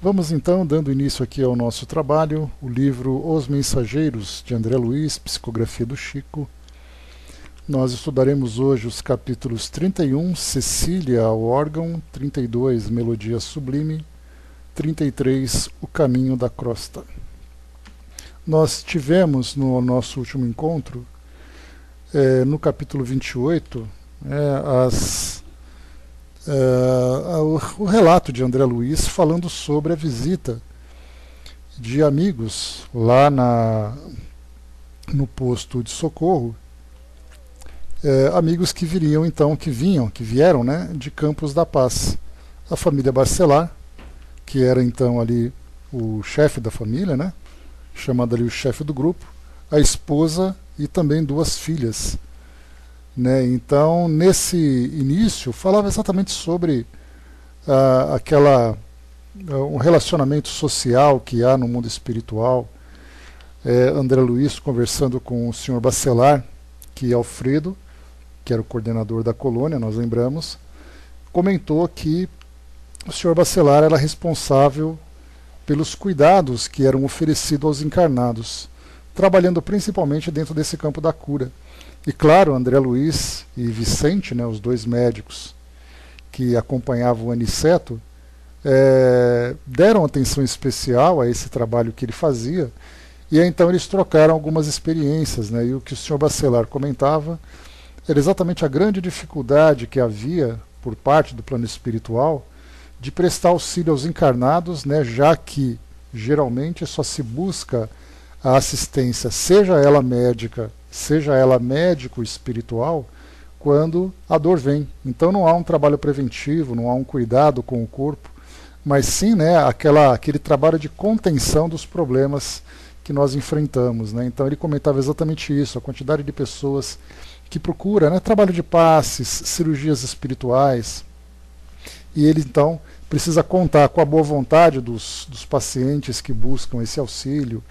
Vamos então, dando início aqui ao nosso trabalho, o livro Os Mensageiros, de André Luiz, psicografia do Chico. Nós estudaremos hoje os capítulos 31, Cecília ao órgão, 32, Melodia Sublime, 33, O Caminho da Crosta. Nós tivemos no nosso último encontro, no capítulo 28, o relato de André Luiz falando sobre a visita de amigos lá no posto de socorro, amigos que vieram de Campos da Paz. A família Barcelar, que era então ali o chefe da família, né, chamado ali o chefe do grupo, a esposa e também duas filhas. Então, nesse início, falava exatamente sobre um relacionamento social que há no mundo espiritual. André Luiz conversando com o senhor Bacelar, que Alfredo, que era o coordenador da colônia, nós lembramos, comentou que o senhor Bacelar era responsável pelos cuidados que eram oferecidos aos encarnados, trabalhando principalmente dentro desse campo da cura. E claro, André Luiz e Vicente, os dois médicos que acompanhavam o Aniceto, deram atenção especial a esse trabalho que ele fazia, e aí, então eles trocaram algumas experiências, e o que o senhor Bacelar comentava era exatamente a grande dificuldade que havia por parte do plano espiritual de prestar auxílio aos encarnados, já que geralmente só se busca a assistência, seja ela médica, seja ela médico espiritual, quando a dor vem. Então não há um trabalho preventivo, não há um cuidado com o corpo, mas sim aquele trabalho de contenção dos problemas que nós enfrentamos. Então ele comentava exatamente isso, a quantidade de pessoas que procura trabalho de passes, cirurgias espirituais, e ele então precisa contar com a boa vontade dos pacientes que buscam esse auxílio,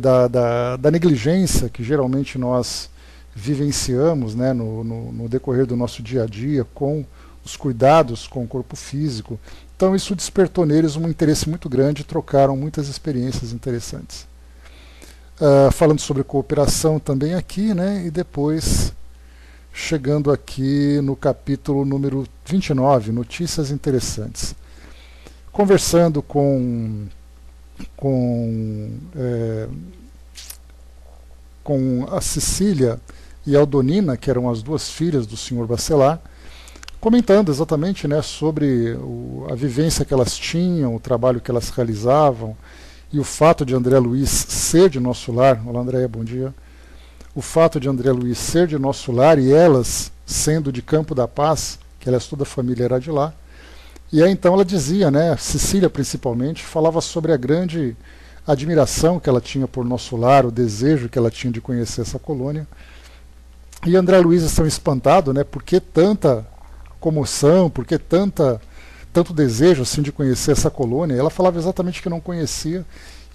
da negligência que geralmente nós vivenciamos no decorrer do nosso dia a dia com os cuidados com o corpo físico. Então isso despertou neles um interesse muito grande e trocaram muitas experiências interessantes. Falando sobre cooperação também aqui, e depois chegando aqui no capítulo número 29, Notícias Interessantes. Conversando com a Cecília e a Aldonina, que eram as duas filhas do senhor Bacelar, comentando exatamente sobre a vivência que elas tinham, o trabalho que elas realizavam, e o fato de André Luiz ser de nosso lar. Olá, Andréia, bom dia. O fato de André Luiz ser de nosso lar e elas sendo de Campo da Paz, que toda a família era de lá. E aí então ela dizia, Cecília principalmente, falava sobre a grande admiração que ela tinha por nosso lar, o desejo que ela tinha de conhecer essa colônia. E André Luiz estava espantado, por que tanta comoção, por que tanto desejo assim de conhecer essa colônia. Ela falava exatamente que não conhecia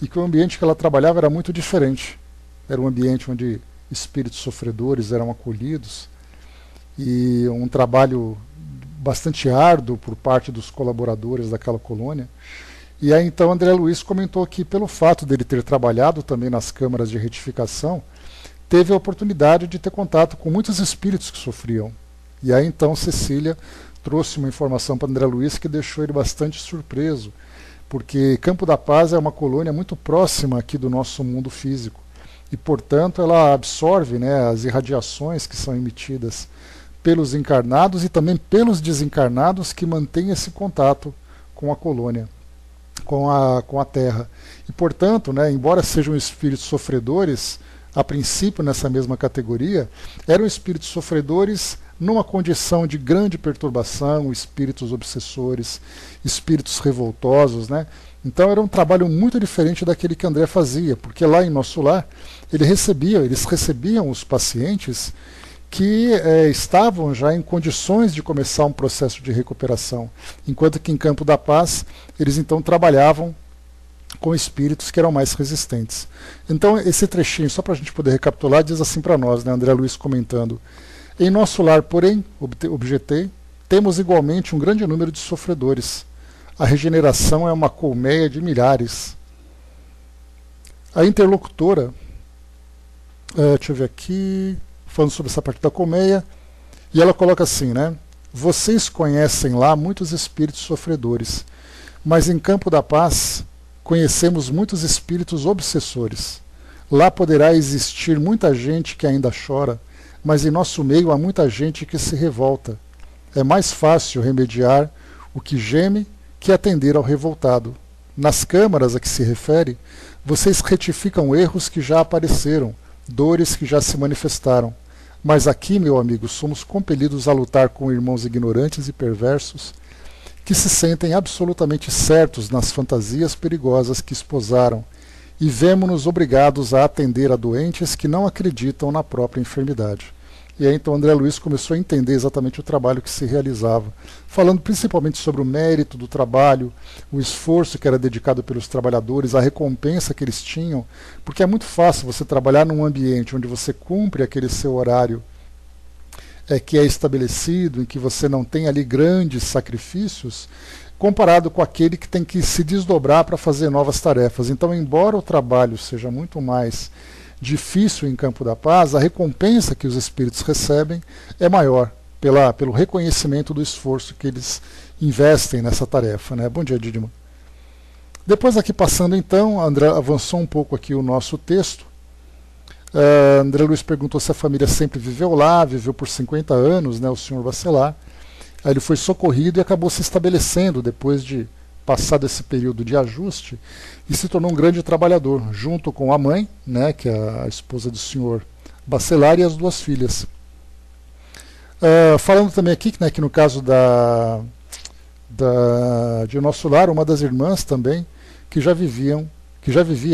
e que o ambiente que ela trabalhava era muito diferente. Era um ambiente onde espíritos sofredores eram acolhidos, e um trabalho bastante árduo por parte dos colaboradores daquela colônia. E aí então André Luiz comentou que, pelo fato dele ter trabalhado também nas câmaras de retificação, teve a oportunidade de ter contato com muitos espíritos que sofriam. E aí então Cecília trouxe uma informação para André Luiz que deixou ele bastante surpreso, porque Campo da Paz é uma colônia muito próxima aqui do nosso mundo físico, e portanto ela absorve as irradiações que são emitidas pelos encarnados e também pelos desencarnados que mantêm esse contato com a colônia, com a Terra. E portanto, embora sejam espíritos sofredores, a princípio nessa mesma categoria, eram espíritos sofredores numa condição de grande perturbação, espíritos obsessores, espíritos revoltosos, Então era um trabalho muito diferente daquele que André fazia, porque lá em nosso lar eles recebiam os pacientes que estavam já em condições de começar um processo de recuperação, enquanto que em Campo da Paz eles então trabalhavam com espíritos que eram mais resistentes. Então esse trechinho, só para a gente poder recapitular, diz assim para nós, André Luiz comentando: em nosso lar, porém, objetei, temos igualmente um grande número de sofredores, A regeneração é uma colmeia de milhares. A interlocutora, deixa eu ver aqui, falando sobre essa parte da colmeia, e ela coloca assim, né? Vocês conhecem lá muitos espíritos sofredores, mas em Campo da Paz conhecemos muitos espíritos obsessores. Lá poderá existir muita gente que ainda chora, mas em nosso meio há muita gente que se revolta. É mais fácil remediar o que geme que atender ao revoltado. Nas câmaras a que se refere, vocês retificam erros que já apareceram, dores que já se manifestaram. Mas aqui, meu amigo, somos compelidos a lutar com irmãos ignorantes e perversos que se sentem absolutamente certos nas fantasias perigosas que esposaram e vemo-nos obrigados a atender a doentes que não acreditam na própria enfermidade. E aí então André Luiz começou a entender exatamente o trabalho que se realizava, falando principalmente sobre o mérito do trabalho, o esforço que era dedicado pelos trabalhadores, a recompensa que eles tinham, porque é muito fácil você trabalhar num ambiente onde você cumpre aquele seu horário que é estabelecido, em que você não tem ali grandes sacrifícios, comparado com aquele que tem que se desdobrar para fazer novas tarefas. Então, embora o trabalho seja muito mais difícil em Campo da Paz, a recompensa que os espíritos recebem é maior pelo reconhecimento do esforço que eles investem nessa tarefa, né? Bom dia, Didimo. Depois aqui passando então, André avançou um pouco aqui o nosso texto. André Luiz perguntou se a família sempre viveu lá, viveu por 50 anos, né, o senhor Bacelar. Aí ele foi socorrido e acabou se estabelecendo depois de passado esse período de ajuste e se tornou um grande trabalhador, junto com a mãe, né, que é a esposa do senhor Bacelar, e as duas filhas. Falando também aqui, né, que no caso de Nosso Lar, uma das irmãs também, que já vivia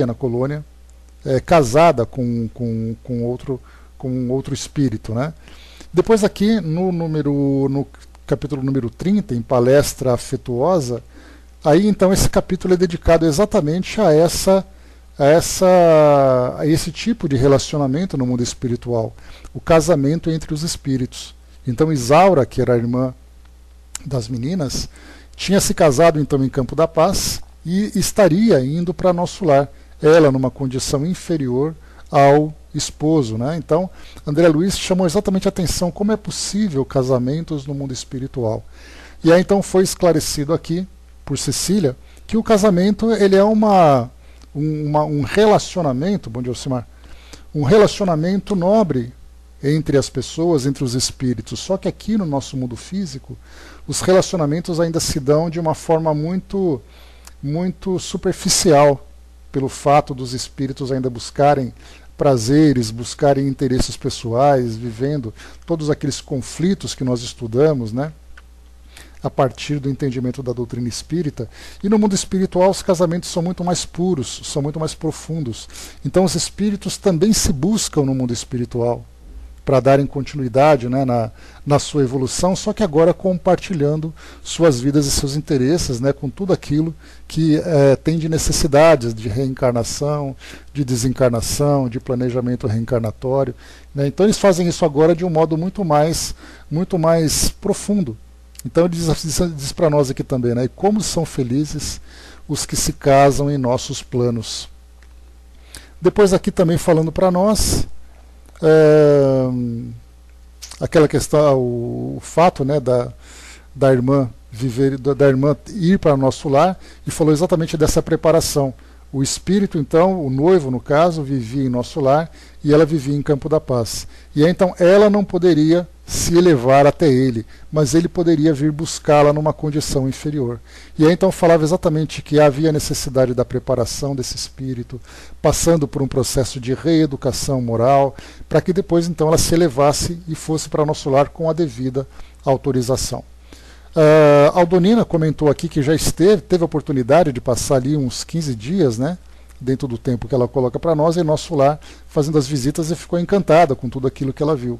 na colônia, casada com outro espírito, né? Depois aqui no capítulo número 30, em Palestra Afetuosa, aí então esse capítulo é dedicado exatamente a esse tipo de relacionamento no mundo espiritual, o casamento entre os espíritos. Então Isaura, que era a irmã das meninas, tinha se casado então em Campo da Paz e estaria indo para Nosso Lar, ela numa condição inferior ao esposo, né? Então, André Luiz chamou exatamente a atenção como é possível casamentos no mundo espiritual. E aí então foi esclarecido aqui por Cecília que o casamento ele é um relacionamento, bom dia, Alcimar, um relacionamento nobre entre as pessoas, entre os espíritos. Só que aqui no nosso mundo físico, os relacionamentos ainda se dão de uma forma muito superficial, pelo fato dos espíritos ainda buscarem prazeres, buscarem interesses pessoais, vivendo todos aqueles conflitos que nós estudamos, né, a partir do entendimento da doutrina espírita. E no mundo espiritual os casamentos são muito mais puros, são muito mais profundos. Então os espíritos também se buscam no mundo espiritual para darem continuidade, né, na sua evolução, só que agora compartilhando suas vidas e seus interesses, né, com tudo aquilo que tem de necessidades de reencarnação, de desencarnação, de planejamento reencarnatório, né. Então eles fazem isso agora de um modo muito mais profundo. Então ele diz para nós aqui também, né, como são felizes os que se casam em nossos planos. Depois aqui também falando para nós aquela questão, o fato, né, da irmã ir para Nosso Lar, e falou exatamente dessa preparação. O espírito, então, o noivo no caso, vivia em Nosso Lar e ela vivia em Campo da Paz. E aí, então ela não poderia se elevar até ele, mas ele poderia vir buscá-la numa condição inferior. E aí então falava exatamente que havia necessidade da preparação desse espírito, passando por um processo de reeducação moral, para que depois então ela se elevasse e fosse para Nosso Lar com a devida autorização. Aldonina comentou aqui que já teve a oportunidade de passar ali uns 15 dias, né, dentro do tempo que ela coloca para nós, em Nosso Lar, fazendo as visitas, e ficou encantada com tudo aquilo que ela viu.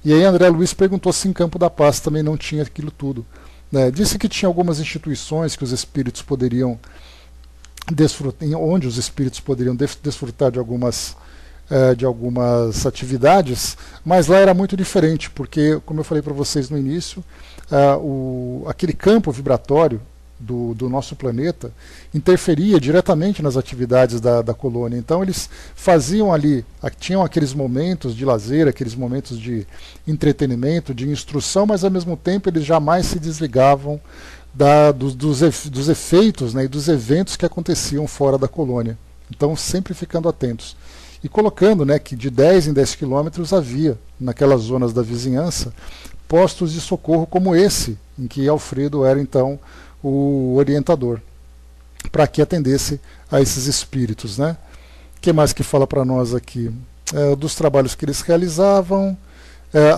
E aí André Luiz perguntou se em Campo da Paz também não tinha aquilo tudo, né? Disse que tinha algumas instituições que os espíritos poderiam desfrutar, onde os espíritos poderiam desfrutar de algumas atividades, mas lá era muito diferente, porque, como eu falei para vocês no início, aquele campo vibratório do nosso planeta interferia diretamente nas atividades da colônia. Então eles faziam ali, tinham aqueles momentos de lazer, aqueles momentos de entretenimento, de instrução, mas ao mesmo tempo eles jamais se desligavam dos efeitos, né, e dos eventos que aconteciam fora da colônia. Então sempre ficando atentos. E colocando, né, que de 10 em 10 quilômetros havia, naquelas zonas da vizinhança, postos de socorro como esse, em que Alfredo era então o orientador, para que atendesse a esses espíritos, né? O que mais que fala para nós aqui? Dos trabalhos que eles realizavam.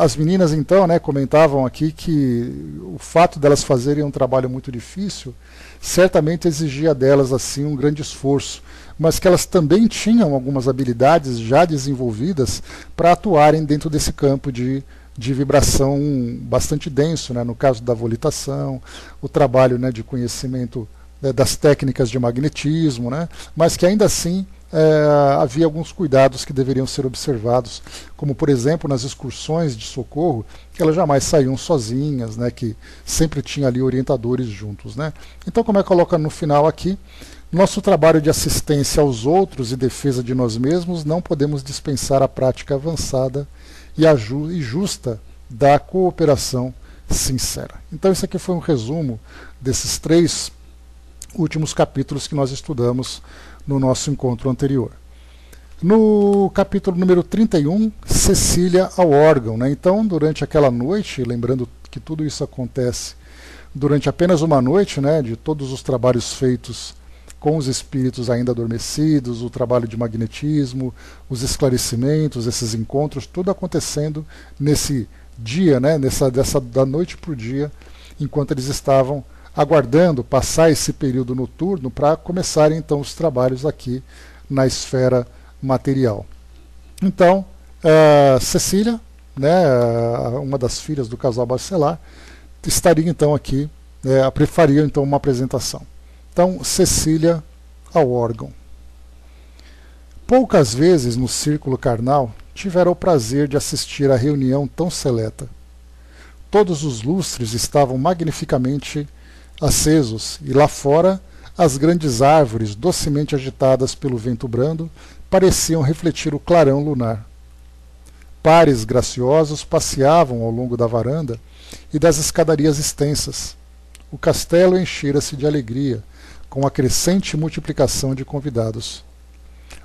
As meninas então, né, comentavam aqui que o fato delas fazerem um trabalho muito difícil certamente exigia delas assim um grande esforço, mas que elas também tinham algumas habilidades já desenvolvidas para atuarem dentro desse campo de vibração bastante denso, né? No caso da volitação, o trabalho, né, de conhecimento, né, das técnicas de magnetismo, né? Mas que ainda assim havia alguns cuidados que deveriam ser observados, como por exemplo nas excursões de socorro, que elas jamais saíam sozinhas, né? Que sempre tinha ali orientadores juntos, né? Então, como é que coloca no final aqui, nosso trabalho de assistência aos outros e defesa de nós mesmos, não podemos dispensar a prática avançada e justa da cooperação sincera. Então isso aqui foi um resumo desses 3 últimos capítulos que nós estudamos no nosso encontro anterior. No capítulo número 31, Cecília ao órgão, né? Então, durante aquela noite, lembrando que tudo isso acontece durante apenas uma noite, né, de todos os trabalhos feitos com os espíritos ainda adormecidos, o trabalho de magnetismo, os esclarecimentos, esses encontros, tudo acontecendo nesse dia, né, da noite para o dia, enquanto eles estavam aguardando passar esse período noturno para começarem então os trabalhos aqui na esfera material. Então, Cecília, né, uma das filhas do casal Bacelar, estaria então aqui, faria então uma apresentação. Então, Cecília ao órgão. Poucas vezes no círculo carnal tivera o prazer de assistir a reunião tão seleta. Todos os lustres estavam magnificamente acesos e lá fora as grandes árvores, docemente agitadas pelo vento brando, pareciam refletir o clarão lunar. Pares graciosos passeavam ao longo da varanda e das escadarias extensas. O castelo enchera-se de alegria, com a crescente multiplicação de convidados.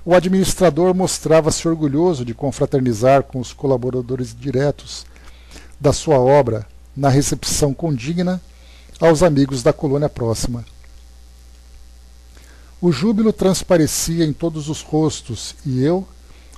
O administrador mostrava-se orgulhoso de confraternizar com os colaboradores diretos da sua obra na recepção condigna aos amigos da colônia próxima. O júbilo transparecia em todos os rostos e eu,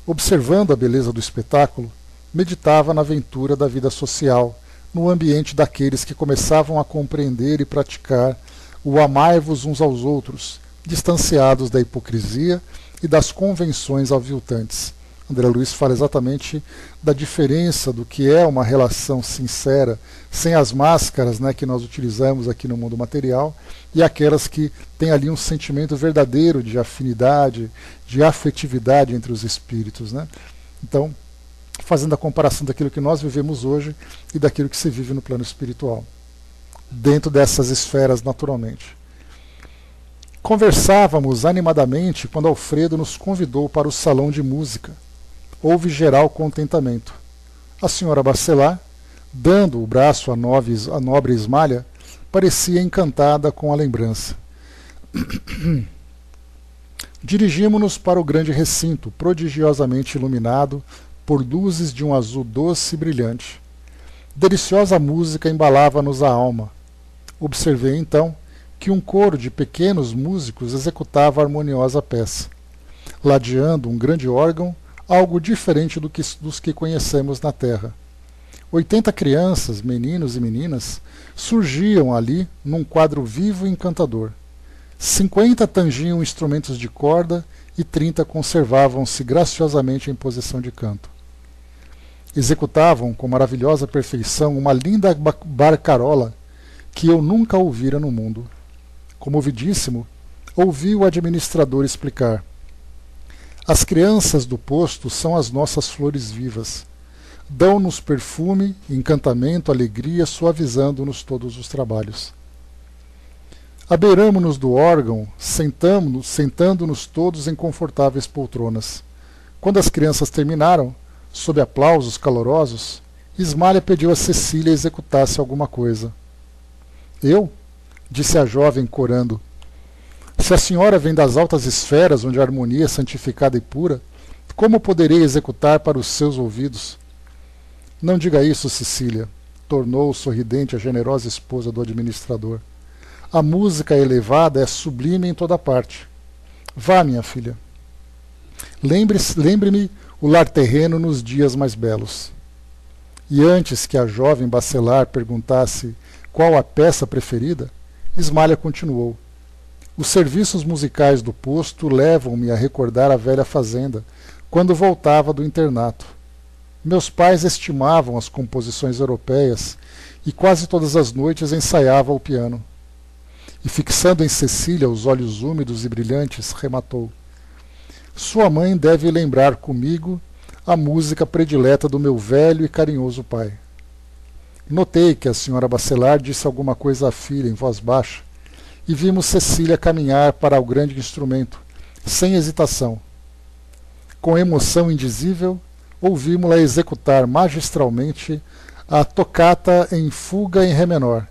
observando a beleza do espetáculo, meditava na aventura da vida social, no ambiente daqueles que começavam a compreender e praticar o amai-vos uns aos outros, distanciados da hipocrisia e das convenções aviltantes. André Luiz fala exatamente da diferença do que é uma relação sincera, sem as máscaras, né, que nós utilizamos aqui no mundo material, e aquelas que têm ali um sentimento verdadeiro de afinidade, de afetividade entre os espíritos, né? Então, fazendo a comparação daquilo que nós vivemos hoje e daquilo que se vive no plano espiritual, dentro dessas esferas naturalmente. Conversávamos animadamente quando Alfredo nos convidou para o salão de música. Houve geral contentamento. A senhora Bacelar, dando o braço à nobre Ismália, parecia encantada com a lembrança. Dirigimo-nos para o grande recinto, prodigiosamente iluminado por luzes de um azul doce e brilhante. Deliciosa música embalava-nos a alma. Observei então que um coro de pequenos músicos executava a harmoniosa peça, ladeando um grande órgão, algo diferente dos que conhecemos na Terra. 80 crianças, meninos e meninas, surgiam ali num quadro vivo e encantador. 50 tangiam instrumentos de corda e 30 conservavam-se graciosamente em posição de canto. Executavam com maravilhosa perfeição uma linda barcarola que eu nunca ouvira no mundo. Comovidíssimo, ouvi o administrador explicar. As crianças do posto são as nossas flores vivas. Dão-nos perfume, encantamento, alegria, suavizando-nos todos os trabalhos. Abeiramo-nos do órgão, sentando-nos todos em confortáveis poltronas. Quando as crianças terminaram, sob aplausos calorosos, Ismália pediu a Cecília executasse alguma coisa. Eu? Disse a jovem, corando. Se a senhora vem das altas esferas onde a harmonia é santificada e pura, como poderei executar para os seus ouvidos? Não diga isso, Cecília, tornou sorridente a generosa esposa do administrador. A música elevada é sublime em toda parte. Vá, minha filha. Lembre-me o lar terreno nos dias mais belos. E antes que a jovem bacelar perguntasse qual a peça preferida, Ismália continuou. Os serviços musicais do posto levam-me a recordar a velha fazenda, quando voltava do internato. Meus pais estimavam as composições europeias e quase todas as noites ensaiava ao piano. E fixando em Cecília os olhos úmidos e brilhantes, rematou. Sua mãe deve lembrar comigo a música predileta do meu velho e carinhoso pai. Notei que a senhora Bacelar disse alguma coisa à filha em voz baixa, e vimos Cecília caminhar para o grande instrumento, sem hesitação. Com emoção indizível, ouvimos-la executar magistralmente a tocata em fuga em ré menor.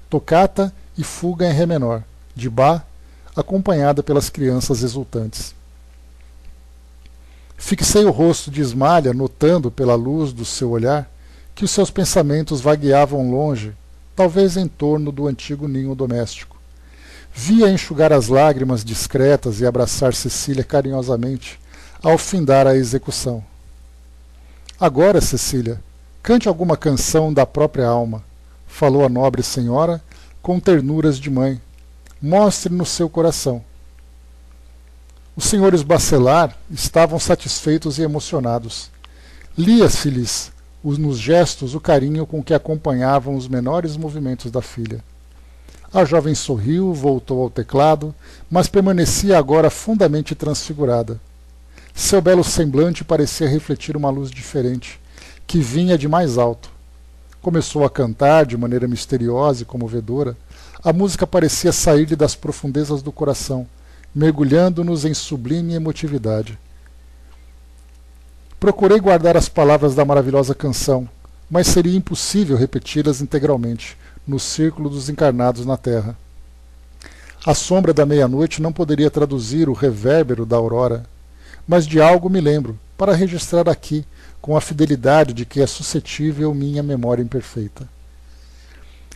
Tocata e fuga em ré menor, de Bach, acompanhada pelas crianças exultantes. Fixei o rosto de Ismália, notando pela luz do seu olhar que os seus pensamentos vagueavam longe, talvez em torno do antigo ninho doméstico. Vi-a enxugar as lágrimas discretas e abraçar Cecília carinhosamente, ao findar a execução. Agora, Cecília, cante alguma canção da própria alma, falou a nobre senhora, com ternuras de mãe. Mostre no seu coração. Os senhores Bacelar estavam satisfeitos e emocionados. Lia-se-lhes nos gestos o carinho com que acompanhavam os menores movimentos da filha. A jovem sorriu, voltou ao teclado, mas permanecia agora fundamente transfigurada. Seu belo semblante parecia refletir uma luz diferente, que vinha de mais alto. Começou a cantar de maneira misteriosa e comovedora. A música parecia sair-lhe das profundezas do coração, mergulhando-nos em sublime emotividade. Procurei guardar as palavras da maravilhosa canção, mas seria impossível repeti-las integralmente, no círculo dos encarnados na terra. A sombra da meia-noite não poderia traduzir o revérbero da aurora, mas de algo me lembro, para registrar aqui, com a fidelidade de que é suscetível minha memória imperfeita.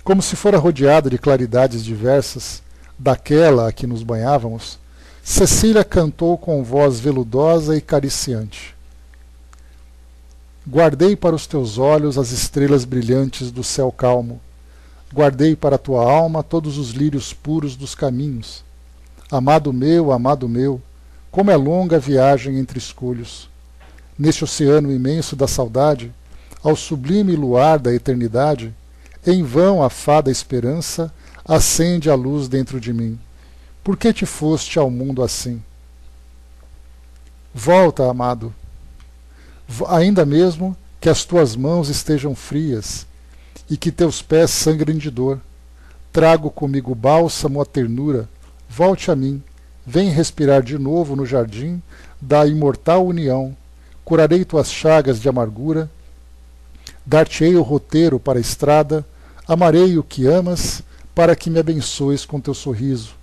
Como se fora rodeada de claridades diversas, daquela a que nos banhávamos, Cecília cantou com voz veludosa e cariciante. Guardei para os teus olhos as estrelas brilhantes do céu calmo. Guardei para a tua alma todos os lírios puros dos caminhos. Amado meu, como é longa a viagem entre escolhos. Neste oceano imenso da saudade, ao sublime luar da eternidade, em vão a fada esperança acende a luz dentro de mim. Por que te foste ao mundo assim? Volta, amado. Ainda mesmo que as tuas mãos estejam frias e que teus pés sangrem de dor, trago comigo bálsamo a ternura, volte a mim, vem respirar de novo no jardim da imortal união, curarei tuas chagas de amargura, dar-te-ei o roteiro para a estrada, amarei o que amas, para que me abençoes com teu sorriso.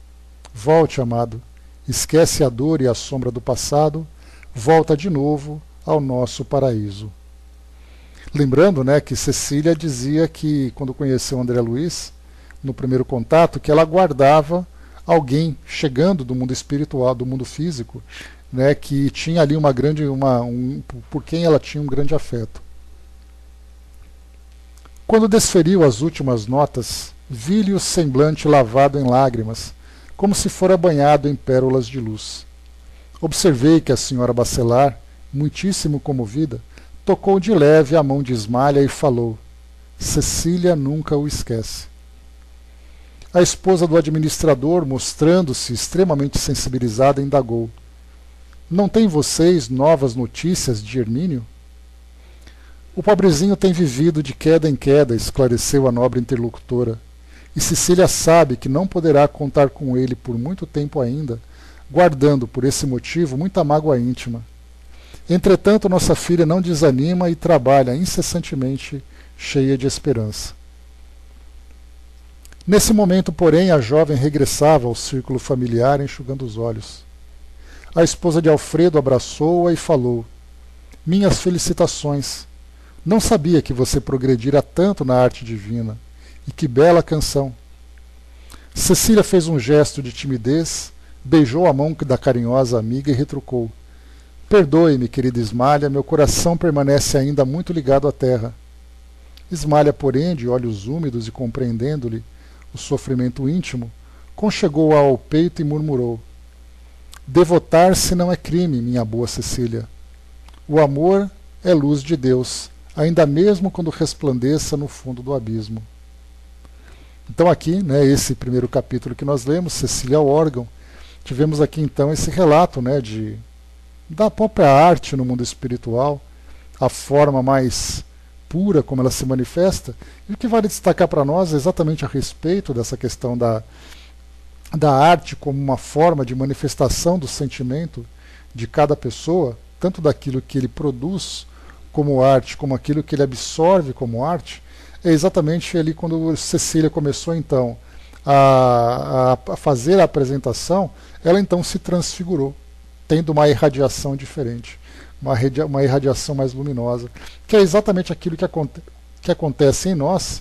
Volte, amado, esquece a dor e a sombra do passado, volta de novo ao nosso paraíso. Lembrando, que Cecília dizia que, quando conheceu André Luiz, no primeiro contato, que ela guardava alguém chegando do mundo espiritual, do mundo físico, que tinha ali por quem ela tinha um grande afeto. Quando desferiu as últimas notas, vi-lhe o semblante lavado em lágrimas, como se fora banhado em pérolas de luz. Observei que a senhora Bacelar, muitíssimo comovida, tocou de leve a mão de Ismália e falou: Cecília nunca o esquece. A esposa do administrador, mostrando-se extremamente sensibilizada, indagou: Não têm vocês novas notícias de Hermínio? O pobrezinho tem vivido de queda em queda, esclareceu a nobre interlocutora. e Cecília sabe que não poderá contar com ele por muito tempo ainda, guardando por esse motivo muita mágoa íntima. Entretanto, nossa filha não desanima e trabalha incessantemente, cheia de esperança. Nesse momento, porém, a jovem regressava ao círculo familiar, enxugando os olhos. A esposa de Alfredo abraçou-a e falou: minhas felicitações. Não sabia que você progredira tanto na arte divina. E que bela canção. Cecília fez um gesto de timidez, beijou a mão da carinhosa amiga e retrucou: perdoe-me, querida Ismália, meu coração permanece ainda muito ligado à terra. Ismália, porém, de olhos úmidos e compreendendo-lhe o sofrimento íntimo, conchegou-a ao peito e murmurou: devotar-se não é crime, minha boa Cecília. O amor é luz de Deus, ainda mesmo quando resplandeça no fundo do abismo. Então aqui, né, esse primeiro capítulo que nós lemos, Cecília ao órgão, tivemos aqui então esse relato, né, da própria arte no mundo espiritual, a forma mais pura como ela se manifesta, e o que vale destacar para nós é exatamente a respeito dessa questão da arte como uma forma de manifestação do sentimento de cada pessoa, tanto daquilo que ele produz como arte, como aquilo que ele absorve como arte. É exatamente ali quando Cecília começou então a fazer a apresentação, ela então se transfigurou, tendo uma irradiação diferente, uma irradiação mais luminosa, que é exatamente aquilo que acontece em nós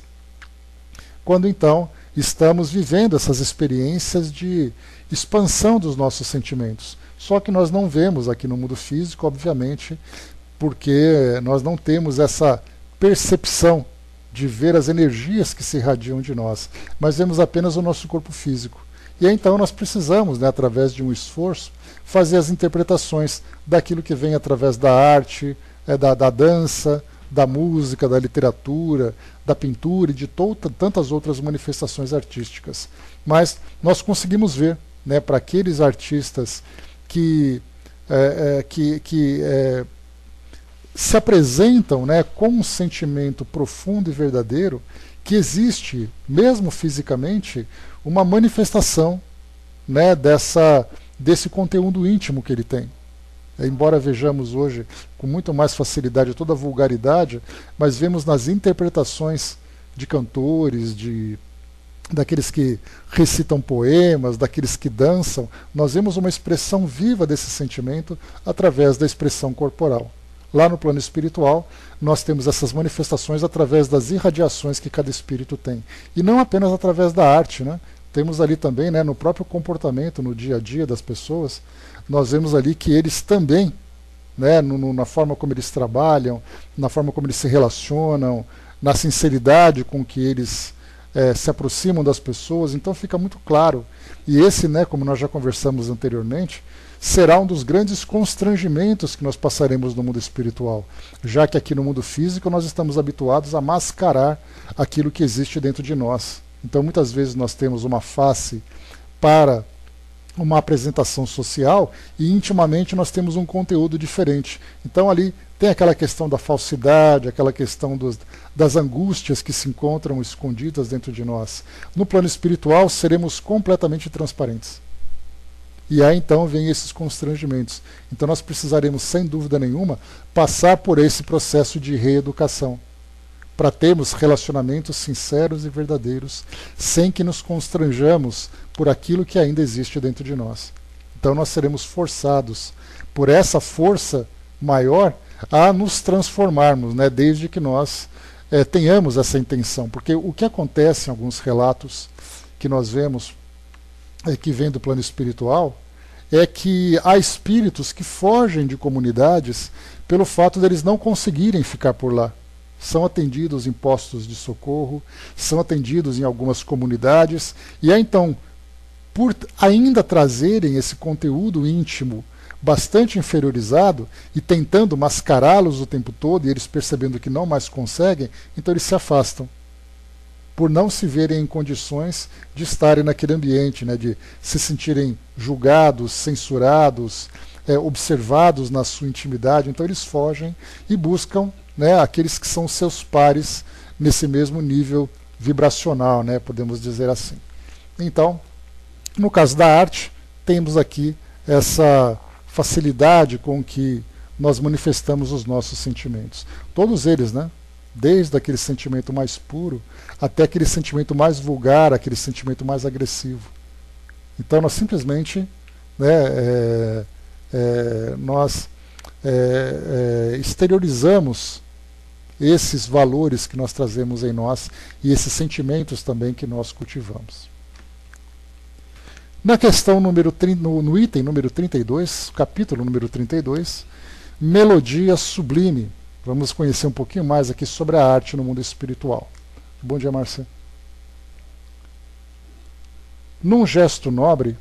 quando então estamos vivendo essas experiências de expansão dos nossos sentimentos. Só que nós não vemos aqui no mundo físico, obviamente, porque nós não temos essa percepção de ver as energias que se irradiam de nós, mas vemos apenas o nosso corpo físico. E aí, então nós precisamos, né, através de um esforço, fazer as interpretações daquilo que vem através da arte, da dança, da música, da literatura, da pintura e de tantas outras manifestações artísticas. Mas nós conseguimos ver, né, para aqueles artistas que se apresentam, né, com um sentimento profundo e verdadeiro, que existe, mesmo fisicamente, uma manifestação, né, desse conteúdo íntimo que ele tem. Embora vejamos hoje com muito mais facilidade toda a vulgaridade, mas vemos nas interpretações de cantores, daqueles que recitam poemas, daqueles que dançam, nós vemos uma expressão viva desse sentimento através da expressão corporal. Lá no plano espiritual, nós temos essas manifestações através das irradiações que cada espírito tem. E não apenas através da arte, né? Temos ali também, né, no próprio comportamento, no dia a dia das pessoas, nós vemos ali que eles também, né, na forma como eles trabalham, na forma como eles se relacionam, na sinceridade com que eles se aproximam das pessoas, então fica muito claro. E esse, né, como nós já conversamos anteriormente, será um dos grandes constrangimentos que nós passaremos no mundo espiritual, já que aqui no mundo físico nós estamos habituados a mascarar aquilo que existe dentro de nós. Então muitas vezes nós temos uma face para uma apresentação social e intimamente nós temos um conteúdo diferente. Então ali tem aquela questão da falsidade, aquela questão das angústias que se encontram escondidas dentro de nós. No plano espiritual seremos completamente transparentes. E aí então vem esses constrangimentos. Então nós precisaremos, sem dúvida nenhuma, passar por esse processo de reeducação, para termos relacionamentos sinceros e verdadeiros, sem que nos constranjamos por aquilo que ainda existe dentro de nós. Então nós seremos forçados, por essa força maior, a nos transformarmos, né, desde que nós tenhamos essa intenção. Porque o que acontece em alguns relatos que nós vemos, que vem do plano espiritual, é que há espíritos que fogem de comunidades pelo fato deles não conseguirem ficar por lá. São atendidos em postos de socorro, são atendidos em algumas comunidades, e aí então, por ainda trazerem esse conteúdo íntimo bastante inferiorizado e tentando mascará-los o tempo todo, e eles percebendo que não mais conseguem, então eles se afastam, por não se verem em condições de estarem naquele ambiente, né, de se sentirem julgados, censurados, observados na sua intimidade. Então eles fogem e buscam, né, aqueles que são seus pares nesse mesmo nível vibracional, né, podemos dizer assim. Então, no caso da arte, temos aqui essa facilidade com que nós manifestamos os nossos sentimentos. Todos eles, né? Desde aquele sentimento mais puro até aquele sentimento mais vulgar, aquele sentimento mais agressivo. Então nós simplesmente, né, exteriorizamos esses valores que nós trazemos em nós e esses sentimentos também que nós cultivamos. Na questão no item número 32, capítulo número 32, melodia sublime. Vamos conhecer um pouquinho mais aqui sobre a arte no mundo espiritual. Bom dia, Márcia. Num gesto nobre,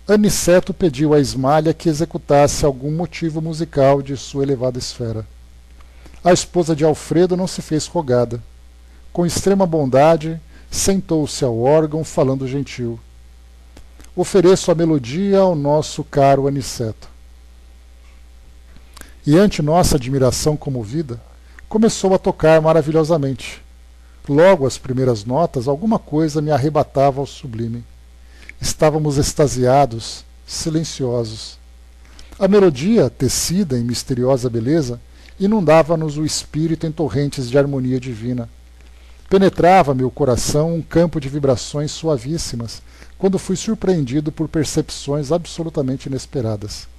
Aniceto pediu a Ismália que executasse algum motivo musical de sua elevada esfera. A esposa de Alfredo não se fez rogada. Com extrema bondade, sentou-se ao órgão, falando gentil. Ofereço a melodia ao nosso caro Aniceto. E ante nossa admiração comovida, começou a tocar maravilhosamente. Logo as primeiras notas, alguma coisa me arrebatava ao sublime. Estávamos extasiados, silenciosos. A melodia, tecida em misteriosa beleza, inundava-nos o espírito em torrentes de harmonia divina. Penetrava meu coração um campo de vibrações suavíssimas, quando fui surpreendido por percepções absolutamente inesperadas.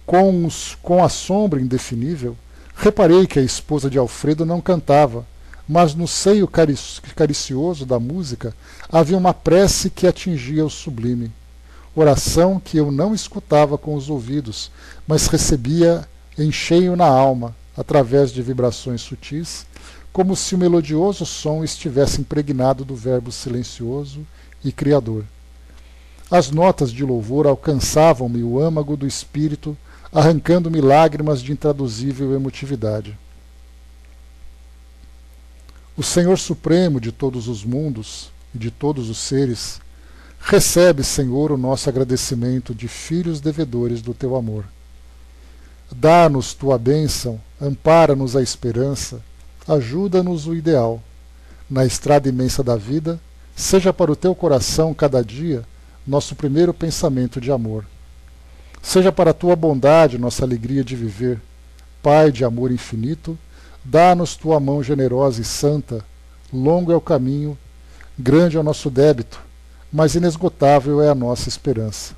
Com assombro indefinível, reparei que a esposa de Alfredo não cantava, mas no seio caricioso da música havia uma prece que atingia o sublime, oração que eu não escutava com os ouvidos, mas recebia em cheio na alma, através de vibrações sutis, como se o melodioso som estivesse impregnado do verbo silencioso e criador. As notas de louvor alcançavam-me o âmago do espírito, arrancando-me lágrimas de intraduzível emotividade. O Senhor Supremo de todos os mundos e de todos os seres, recebe, Senhor, o nosso agradecimento de filhos devedores do teu amor. Dá-nos tua bênção, ampara-nos a esperança, ajuda-nos o ideal. Na estrada imensa da vida, seja para o teu coração cada dia nosso primeiro pensamento de amor. Seja para a tua bondade nossa alegria de viver. Pai de amor infinito, dá-nos tua mão generosa e santa. Longo é o caminho, grande é o nosso débito, mas inesgotável é a nossa esperança.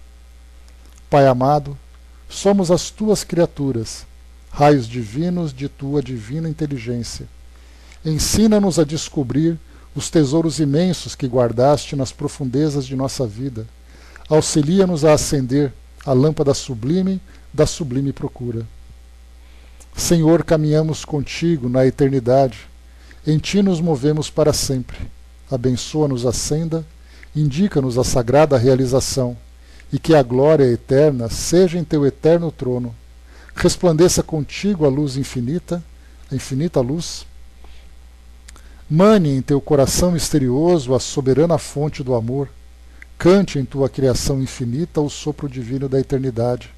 Pai amado, somos as tuas criaturas, raios divinos de tua divina inteligência. Ensina-nos a descobrir os tesouros imensos que guardaste nas profundezas de nossa vida. Auxilia-nos a acender a lâmpada sublime da sublime procura. Senhor, caminhamos contigo na eternidade. Em ti nos movemos para sempre. Abençoa-nos a senda, indica-nos a sagrada realização, e que a glória eterna seja em teu eterno trono. Resplandeça contigo a luz infinita, a infinita luz. Mane em teu coração misterioso a soberana fonte do amor. Cante em tua criação infinita o sopro divino da eternidade.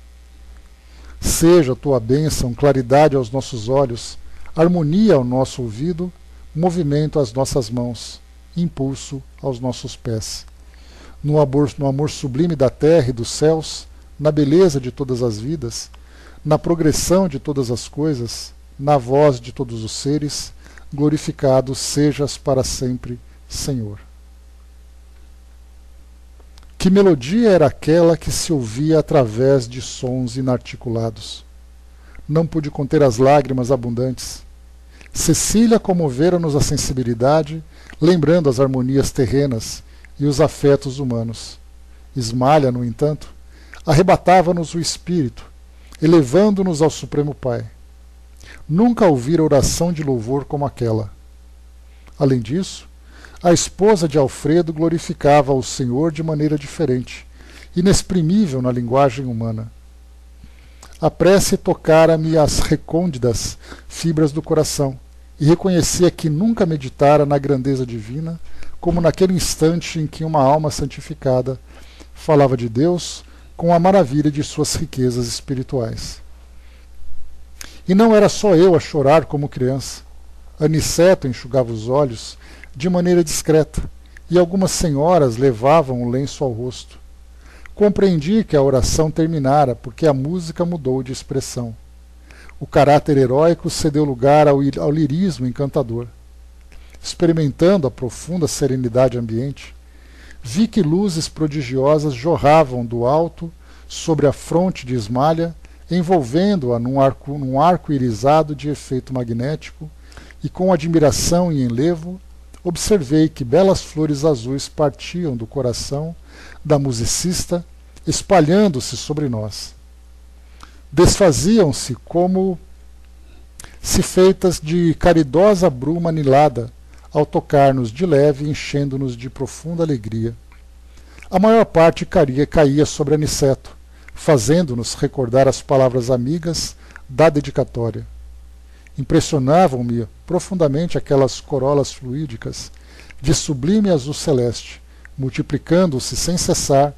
Seja tua bênção claridade aos nossos olhos, harmonia ao nosso ouvido, movimento às nossas mãos, impulso aos nossos pés. No amor sublime da terra e dos céus, na beleza de todas as vidas, na progressão de todas as coisas, na voz de todos os seres, glorificado sejas para sempre, Senhor. Que melodia era aquela que se ouvia através de sons inarticulados? Não pude conter as lágrimas abundantes. Cecília comovera-nos a sensibilidade, lembrando as harmonias terrenas e os afetos humanos. Ismália, no entanto, arrebatava-nos o espírito, elevando-nos ao Supremo Pai. Nunca ouvira oração de louvor como aquela. Além disso, a esposa de Alfredo glorificava o Senhor de maneira diferente, inexprimível na linguagem humana. A prece tocara-me as recônditas fibras do coração, e reconhecia que nunca meditara na grandeza divina, como naquele instante em que uma alma santificada falava de Deus com a maravilha de suas riquezas espirituais. E não era só eu a chorar como criança. Aniceto enxugava os olhos de maneira discreta, e algumas senhoras levavam o lenço ao rosto. Compreendi que a oração terminara, porque a música mudou de expressão. O caráter heróico cedeu lugar ao lirismo encantador. Experimentando a profunda serenidade ambiente, vi que luzes prodigiosas jorravam do alto sobre a fronte de Ismalha, envolvendo-a num arco irisado de efeito magnético, e com admiração e enlevo observei que belas flores azuis partiam do coração da musicista, espalhando-se sobre nós. Desfaziam-se como se feitas de caridosa bruma anilada, ao tocar-nos de leve, enchendo-nos de profunda alegria. A maior parte caía sobre Aniceto, fazendo-nos recordar as palavras amigas da dedicatória. Impressionavam-me profundamente aquelas corolas fluídicas de sublime azul celeste, multiplicando-se sem cessar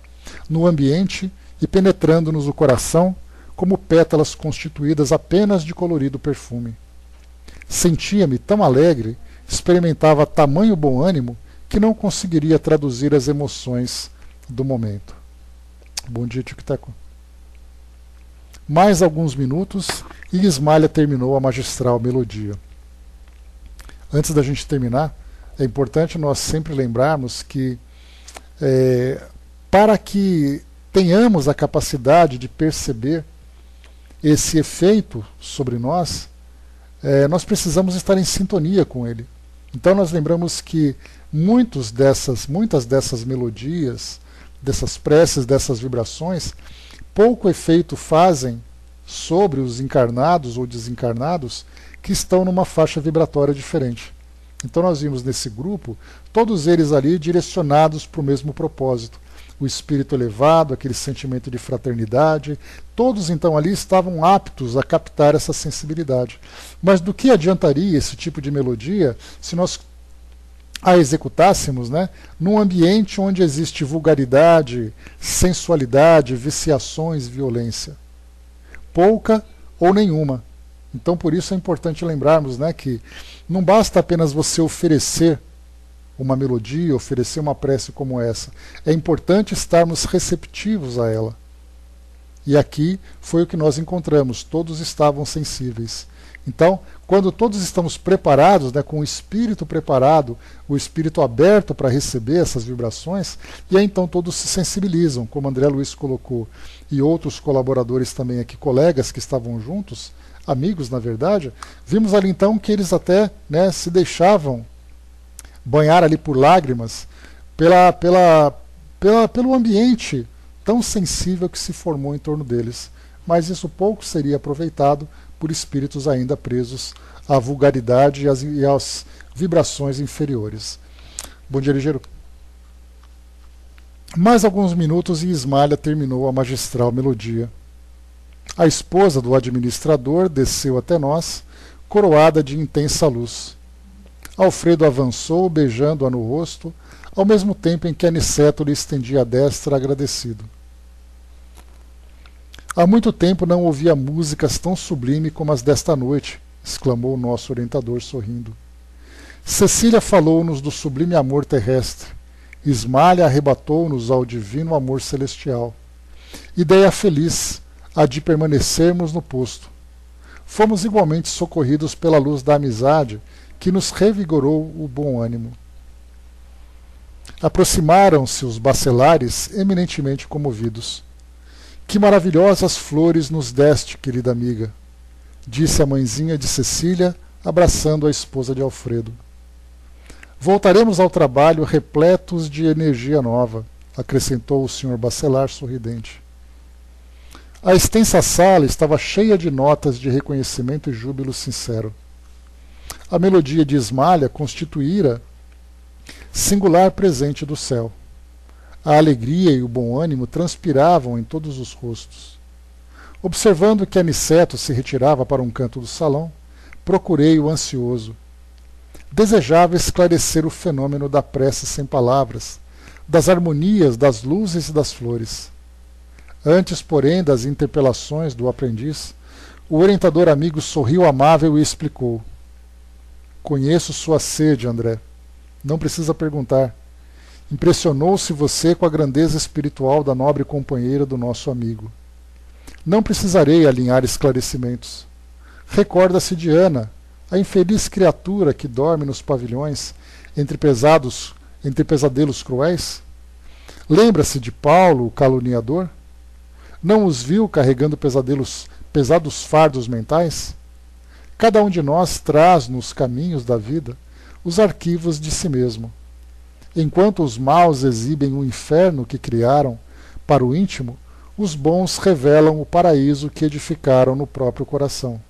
no ambiente e penetrando-nos o coração como pétalas constituídas apenas de colorido perfume. Sentia-me tão alegre, experimentava tamanho bom ânimo, que não conseguiria traduzir as emoções do momento. Bom dia, Tico-Teco. Mais alguns minutos e Ismalha terminou a magistral melodia. Antes da gente terminar, é importante nós sempre lembrarmos que para que tenhamos a capacidade de perceber esse efeito sobre nós, nós precisamos estar em sintonia com ele. Então nós lembramos que muitas dessas melodias, dessas preces, dessas vibrações, pouco efeito fazem sobre os encarnados ou desencarnados que estão numa faixa vibratória diferente. Então nós vimos nesse grupo, todos eles ali direcionados para o mesmo propósito. O espírito elevado, aquele sentimento de fraternidade, todos então ali estavam aptos a captar essa sensibilidade. Mas do que adiantaria esse tipo de melodia se nós a executássemos, num ambiente onde existe vulgaridade, sensualidade, viciações, violência? Pouca ou nenhuma. Então por isso é importante lembrarmos que não basta apenas você oferecer uma melodia, oferecer uma prece como essa. É importante estarmos receptivos a ela. E aqui foi o que nós encontramos, todos estavam sensíveis. Então, quando todos estamos preparados, com o espírito preparado, o espírito aberto para receber essas vibrações, e aí então todos se sensibilizam, como André Luiz colocou, e outros colaboradores também aqui, colegas que estavam juntos, amigos na verdade, vimos ali então que eles até se deixavam banhar ali por lágrimas pelo ambiente tão sensível que se formou em torno deles. Mas isso pouco seria aproveitado por espíritos ainda presos à vulgaridade e às vibrações inferiores. Bom dia, Ligeiro. Mais alguns minutos e Ismalha terminou a magistral melodia. A esposa do administrador desceu até nós, coroada de intensa luz. Alfredo avançou, beijando-a no rosto, ao mesmo tempo em que Aniceto lhe estendia a destra agradecido. Há muito tempo não ouvia músicas tão sublimes como as desta noite, exclamou o nosso orientador sorrindo. Cecília falou-nos do sublime amor terrestre. Ismalha arrebatou-nos ao divino amor celestial. Ideia feliz, a de permanecermos no posto. Fomos igualmente socorridos pela luz da amizade, que nos revigorou o bom ânimo. Aproximaram-se os bacelares, eminentemente comovidos. Que maravilhosas flores nos deste, querida amiga, disse a mãezinha de Cecília, abraçando a esposa de Alfredo. Voltaremos ao trabalho repletos de energia nova, acrescentou o Sr. Bacelar sorridente. A extensa sala estava cheia de notas de reconhecimento e júbilo sincero. A melodia de Ismalha constituíra singular presente do céu. A alegria e o bom ânimo transpiravam em todos os rostos. Observando que Aniceto se retirava para um canto do salão, procurei-o ansioso. Desejava esclarecer o fenômeno da prece sem palavras, das harmonias, das luzes e das flores. Antes, porém, das interpelações do aprendiz, o orientador amigo sorriu amável e explicou. Conheço sua sede, André. Não precisa perguntar. Impressionou-se você com a grandeza espiritual da nobre companheira do nosso amigo. Não precisarei alinhar esclarecimentos. Recorda-se de Ana, a infeliz criatura que dorme nos pavilhões entre pesadelos cruéis? Lembra-se de Paulo, o caluniador? Não os viu carregando pesados fardos mentais? Cada um de nós traz nos caminhos da vida os arquivos de si mesmo. Enquanto os maus exibem o inferno que criaram para o íntimo, os bons revelam o paraíso que edificaram no próprio coração.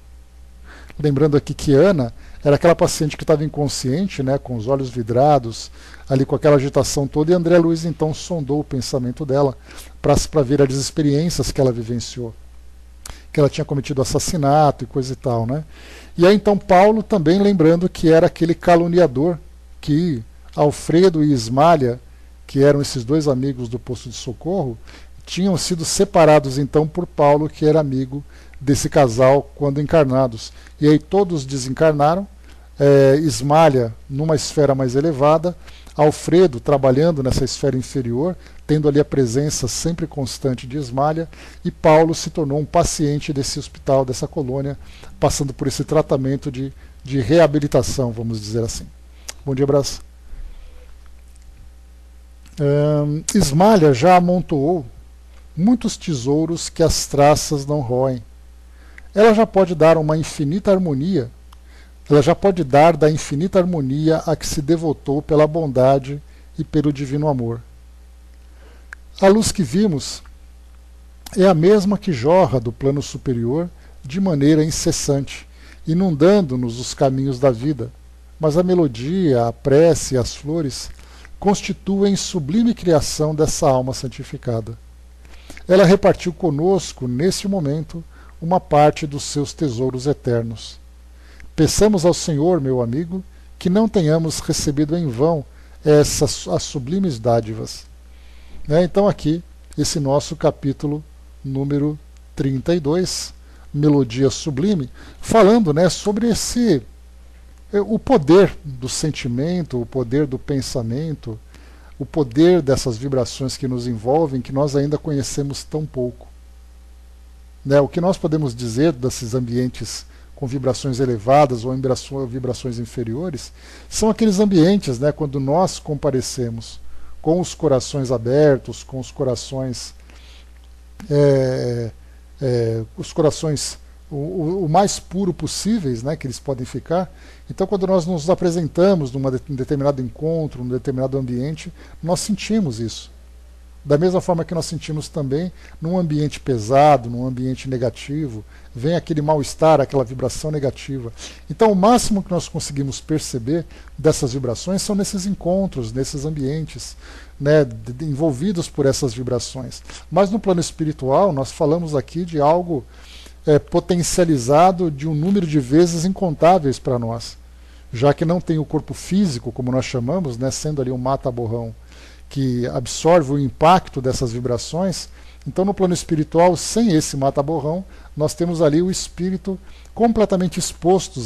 Lembrando aqui que Ana era aquela paciente que estava inconsciente, né, com os olhos vidrados, ali com aquela agitação toda, e André Luiz então sondou o pensamento dela para ver as experiências que ela vivenciou, que ela tinha cometido assassinato e coisa e tal, né? E aí então Paulo também lembrando que era aquele caluniador que Alfredo e Ismália, que eram esses dois amigos do posto de socorro, tinham sido separados então por Paulo, que era amigo desse casal quando encarnados. E aí todos desencarnaram, Ismália numa esfera mais elevada, Alfredo trabalhando nessa esfera inferior, tendo ali a presença sempre constante de Ismália, e Paulo se tornou um paciente desse hospital, dessa colônia, passando por esse tratamento de reabilitação, vamos dizer assim. Bom dia, abraço. Ismália já amontoou muitos tesouros que as traças não roem. Ela já pode dar uma infinita harmonia, ela já pode dar da infinita harmonia a que se devotou pela bondade e pelo divino amor. A luz que vimos é a mesma que jorra do plano superior de maneira incessante, inundando-nos os caminhos da vida, mas a melodia, a prece e as flores constituem sublime criação dessa alma santificada. Ela repartiu conosco, neste momento, uma parte dos seus tesouros eternos. Peçamos ao Senhor, meu amigo, que não tenhamos recebido em vão as sublimes dádivas. Então aqui, esse nosso capítulo número 32, Melodia Sublime, falando, sobre o poder do sentimento, o poder do pensamento, o poder dessas vibrações que nos envolvem, que nós ainda conhecemos tão pouco. O que nós podemos dizer desses ambientes com vibrações elevadas ou vibrações inferiores são aqueles ambientes, quando nós comparecemos com os corações abertos, com os corações o mais puro possíveis, que eles podem ficar. Então, quando nós nos apresentamos num determinado encontro, num determinado ambiente, nós sentimos isso. Da mesma forma que nós sentimos também num ambiente pesado, num ambiente negativo, vem aquele mal-estar, aquela vibração negativa. Então, o máximo que nós conseguimos perceber dessas vibrações são nesses encontros, nesses ambientes, envolvidos por essas vibrações. Mas no plano espiritual, nós falamos aqui de algo potencializado de um número de vezes incontáveis para nós, já que não tem o corpo físico, como nós chamamos, sendo ali um mata-borrão que absorve o impacto dessas vibrações. Então, no plano espiritual, sem esse mata-borrão, nós temos ali o espírito completamente exposto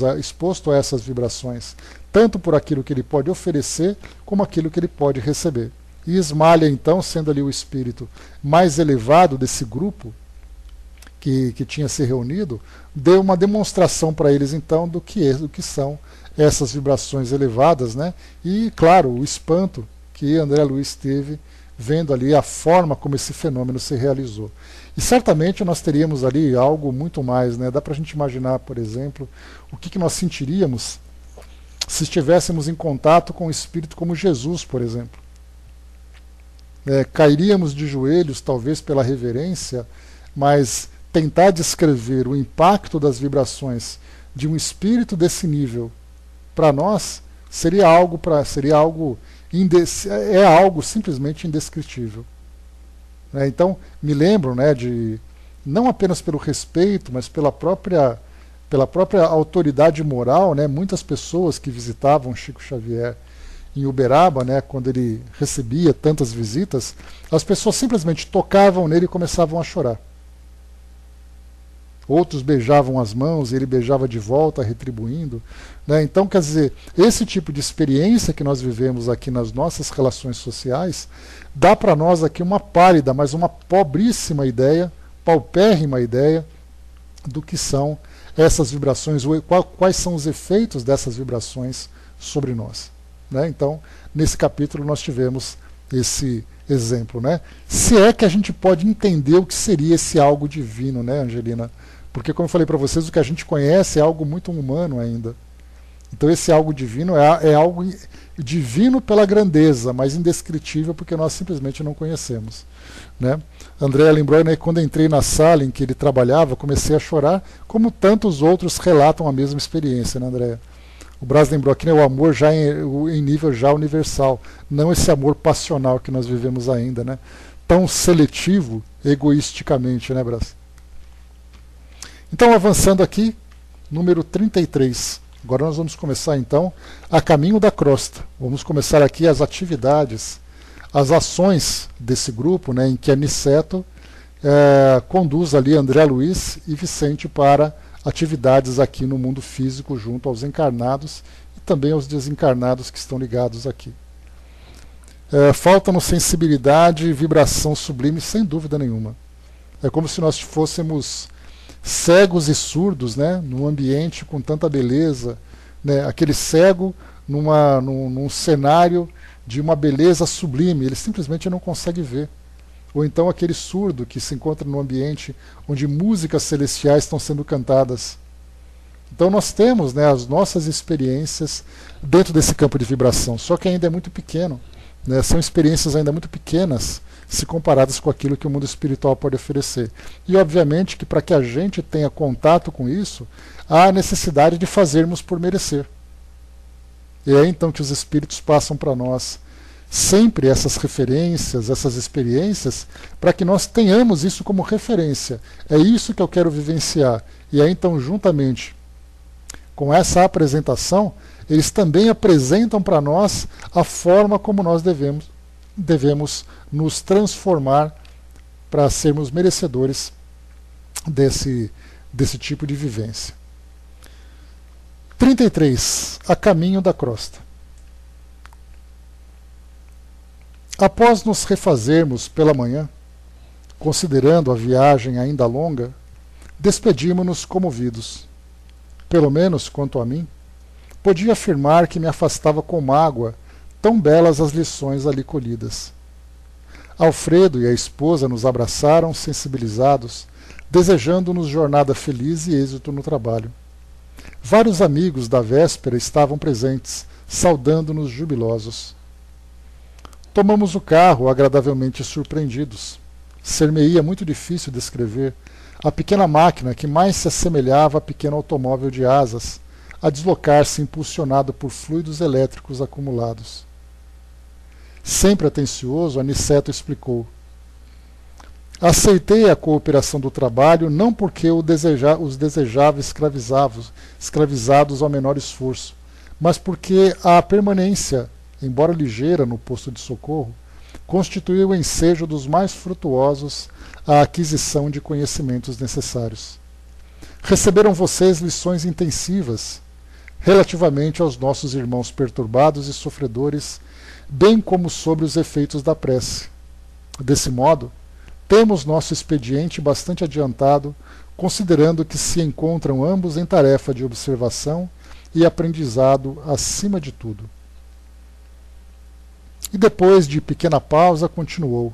a essas vibrações, tanto por aquilo que ele pode oferecer, como aquilo que ele pode receber. E Ismália, então, sendo ali o espírito mais elevado desse grupo que tinha se reunido, deu uma demonstração para eles, então, do que são essas vibrações elevadas, e, claro, o espanto que André Luiz teve vendo ali a forma como esse fenômeno se realizou. E certamente nós teríamos ali algo muito mais, dá para a gente imaginar, por exemplo, o que nós sentiríamos se estivéssemos em contato com um espírito como Jesus, por exemplo. Cairíamos de joelhos, talvez pela reverência, mas tentar descrever o impacto das vibrações de um espírito desse nível para nós seria algo simplesmente indescritível. Então, me lembro de, não apenas pelo respeito, mas pela própria autoridade moral, muitas pessoas que visitavam Chico Xavier em Uberaba, quando ele recebia tantas visitas, as pessoas simplesmente tocavam nele e começavam a chorar. outros beijavam as mãos e ele beijava de volta, retribuindo, né? Então, quer dizer, esse tipo de experiência que nós vivemos aqui nas nossas relações sociais dá para nós aqui uma pálida, mas uma pobríssima ideia, paupérrima ideia do que são essas vibrações, quais são os efeitos dessas vibrações sobre nós, né? Então, nesse capítulo nós tivemos esse exemplo, né? Se é que a gente pode entender o que seria esse algo divino, né, Angelina? Porque, como eu falei para vocês, o que a gente conhece é algo muito humano ainda. Então, esse algo divino é algo divino pela grandeza, mas indescritível porque nós simplesmente não conhecemos, né? André lembrou, né, quando entrei na sala em que ele trabalhava, comecei a chorar, como tantos outros relatam a mesma experiência, né, André? O Braz lembrou aqui, né, o amor já em nível já universal, não esse amor passional que nós vivemos ainda, né? Tão seletivo egoisticamente, né, Braz? Então, avançando aqui, número 33. Agora nós vamos começar, então, a caminho da crosta. Vamos começar aqui as atividades, as ações desse grupo, né, em que Aniceto conduz ali André Luiz e Vicente para atividades aqui no mundo físico junto aos encarnados e também aos desencarnados que estão ligados aqui. Falta-nos sensibilidade e vibração sublime, sem dúvida nenhuma. É como se nós fôssemos cegos e surdos, né, num ambiente com tanta beleza, né, aquele cego num cenário de uma beleza sublime, ele simplesmente não consegue ver. Ou então aquele surdo que se encontra num ambiente onde músicas celestiais estão sendo cantadas. Então nós temos, né, as nossas experiências dentro desse campo de vibração, só que ainda é muito pequeno, né, são experiências ainda muito pequenas se comparadas com aquilo que o mundo espiritual pode oferecer. E obviamente que para que a gente tenha contato com isso, há a necessidade de fazermos por merecer. E é então que os espíritos passam para nós sempre essas referências, essas experiências, para que nós tenhamos isso como referência. É isso que eu quero vivenciar. E aí então, juntamente com essa apresentação, eles também apresentam para nós a forma como nós devemos nos transformar para sermos merecedores desse tipo de vivência. 33. A caminho da crosta. Após nos refazermos pela manhã, considerando a viagem ainda longa, despedimo-nos comovidos. Pelo menos quanto a mim, podia afirmar que me afastava com mágoa, tão belas as lições ali colhidas. Alfredo e a esposa nos abraçaram sensibilizados, desejando-nos jornada feliz e êxito no trabalho. Vários amigos da véspera estavam presentes, saudando-nos jubilosos. Tomamos o carro, agradavelmente surpreendidos. Ser-me-ia muito difícil descrever a pequena máquina que mais se assemelhava a pequeno automóvel de asas, a deslocar-se impulsionado por fluidos elétricos acumulados. Sempre atencioso, Aniceto explicou. Aceitei a cooperação do trabalho não porque os desejava escravizados ao menor esforço, mas porque a permanência, embora ligeira no posto de socorro, constituiu o ensejo dos mais frutuosos à aquisição de conhecimentos necessários. Receberam vocês lições intensivas relativamente aos nossos irmãos perturbados e sofredores, bem como sobre os efeitos da prece. Desse modo, temos nosso expediente bastante adiantado, considerando que se encontram ambos em tarefa de observação e aprendizado acima de tudo. E depois de pequena pausa, continuou.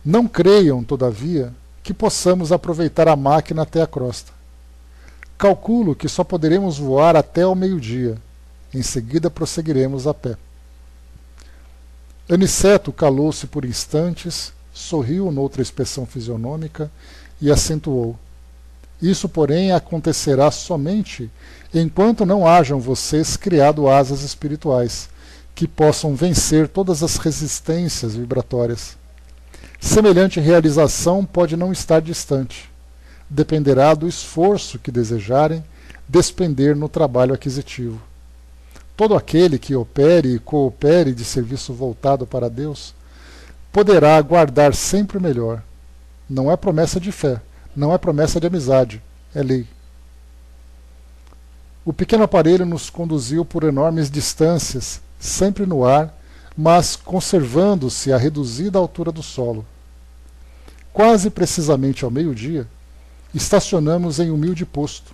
Não creiam, todavia, que possamos aproveitar a máquina até a crosta. Calculo que só poderemos voar até ao meio-dia. Em seguida prosseguiremos a pé. Aniceto calou-se por instantes, sorriu noutra expressão fisionômica e acentuou. Isso, porém, acontecerá somente enquanto não hajam vocês criado asas espirituais, que possam vencer todas as resistências vibratórias. Semelhante realização pode não estar distante. Dependerá do esforço que desejarem despender no trabalho aquisitivo. Todo aquele que opere e coopere de serviço voltado para Deus poderá guardar sempre o melhor. Não é promessa de fé, não é promessa de amizade, é lei. O pequeno aparelho nos conduziu por enormes distâncias, sempre no ar, mas conservando-se a reduzida altura do solo. Quase precisamente ao meio-dia, estacionamos em humilde posto,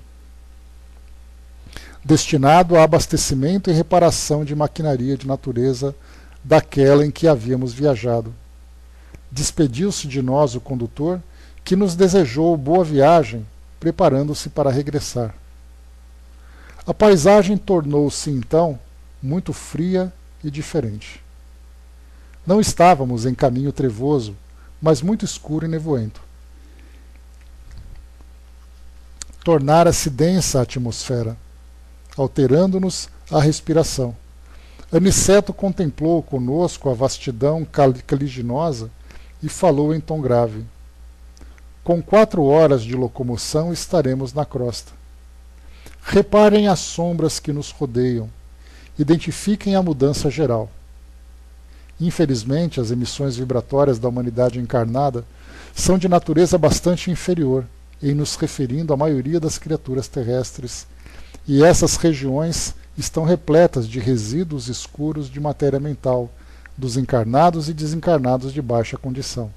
destinado a abastecimento e reparação de maquinaria de natureza daquela em que havíamos viajado. Despediu-se de nós o condutor, que nos desejou boa viagem, preparando-se para regressar. A paisagem tornou-se, então, muito fria e diferente. Não estávamos em caminho trevoso, mas muito escuro e nevoento. Tornara-se densa a atmosfera, alterando-nos a respiração. Aniceto contemplou conosco a vastidão caliginosa e falou em tom grave. Com 4 horas de locomoção estaremos na crosta. Reparem as sombras que nos rodeiam. Identifiquem a mudança geral. Infelizmente, as emissões vibratórias da humanidade encarnada são de natureza bastante inferior, em nos referindo à maioria das criaturas terrestres, e essas regiões estão repletas de resíduos escuros de matéria mental, dos encarnados e desencarnados de baixa condição.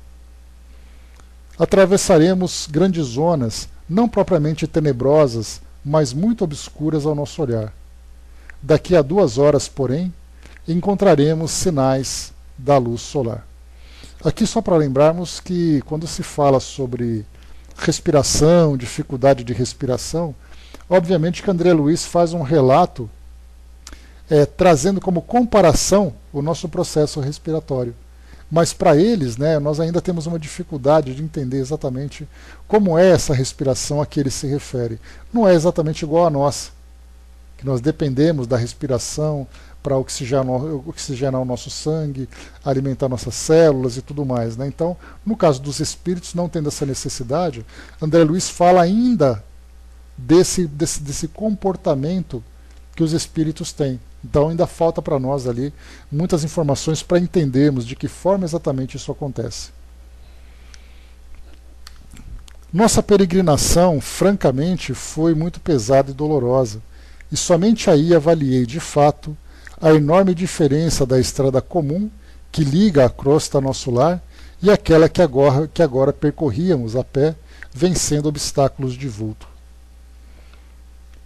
Atravessaremos grandes zonas, não propriamente tenebrosas, mas muito obscuras ao nosso olhar. Daqui a 2 horas, porém, encontraremos sinais da luz solar. Aqui só para lembrarmos que quando se fala sobre respiração, dificuldade de respiração, obviamente que André Luiz faz um relato trazendo como comparação o nosso processo respiratório. Mas para eles, nós ainda temos uma dificuldade de entender exatamente como é essa respiração a que ele se refere. Não é exatamente igual a nossa, que nós dependemos da respiração para oxigenar o nosso sangue, alimentar nossas células e tudo mais. Então, no caso dos espíritos, não tendo essa necessidade, André Luiz fala ainda desse comportamento que os espíritos têm. Então ainda falta para nós ali muitas informações para entendermos de que forma exatamente isso acontece. Nossa peregrinação, francamente, foi muito pesada e dolorosa, e somente aí avaliei de fato a enorme diferença da estrada comum que liga a crosta a nosso lar e aquela que agora percorríamos a pé, vencendo obstáculos de vulto.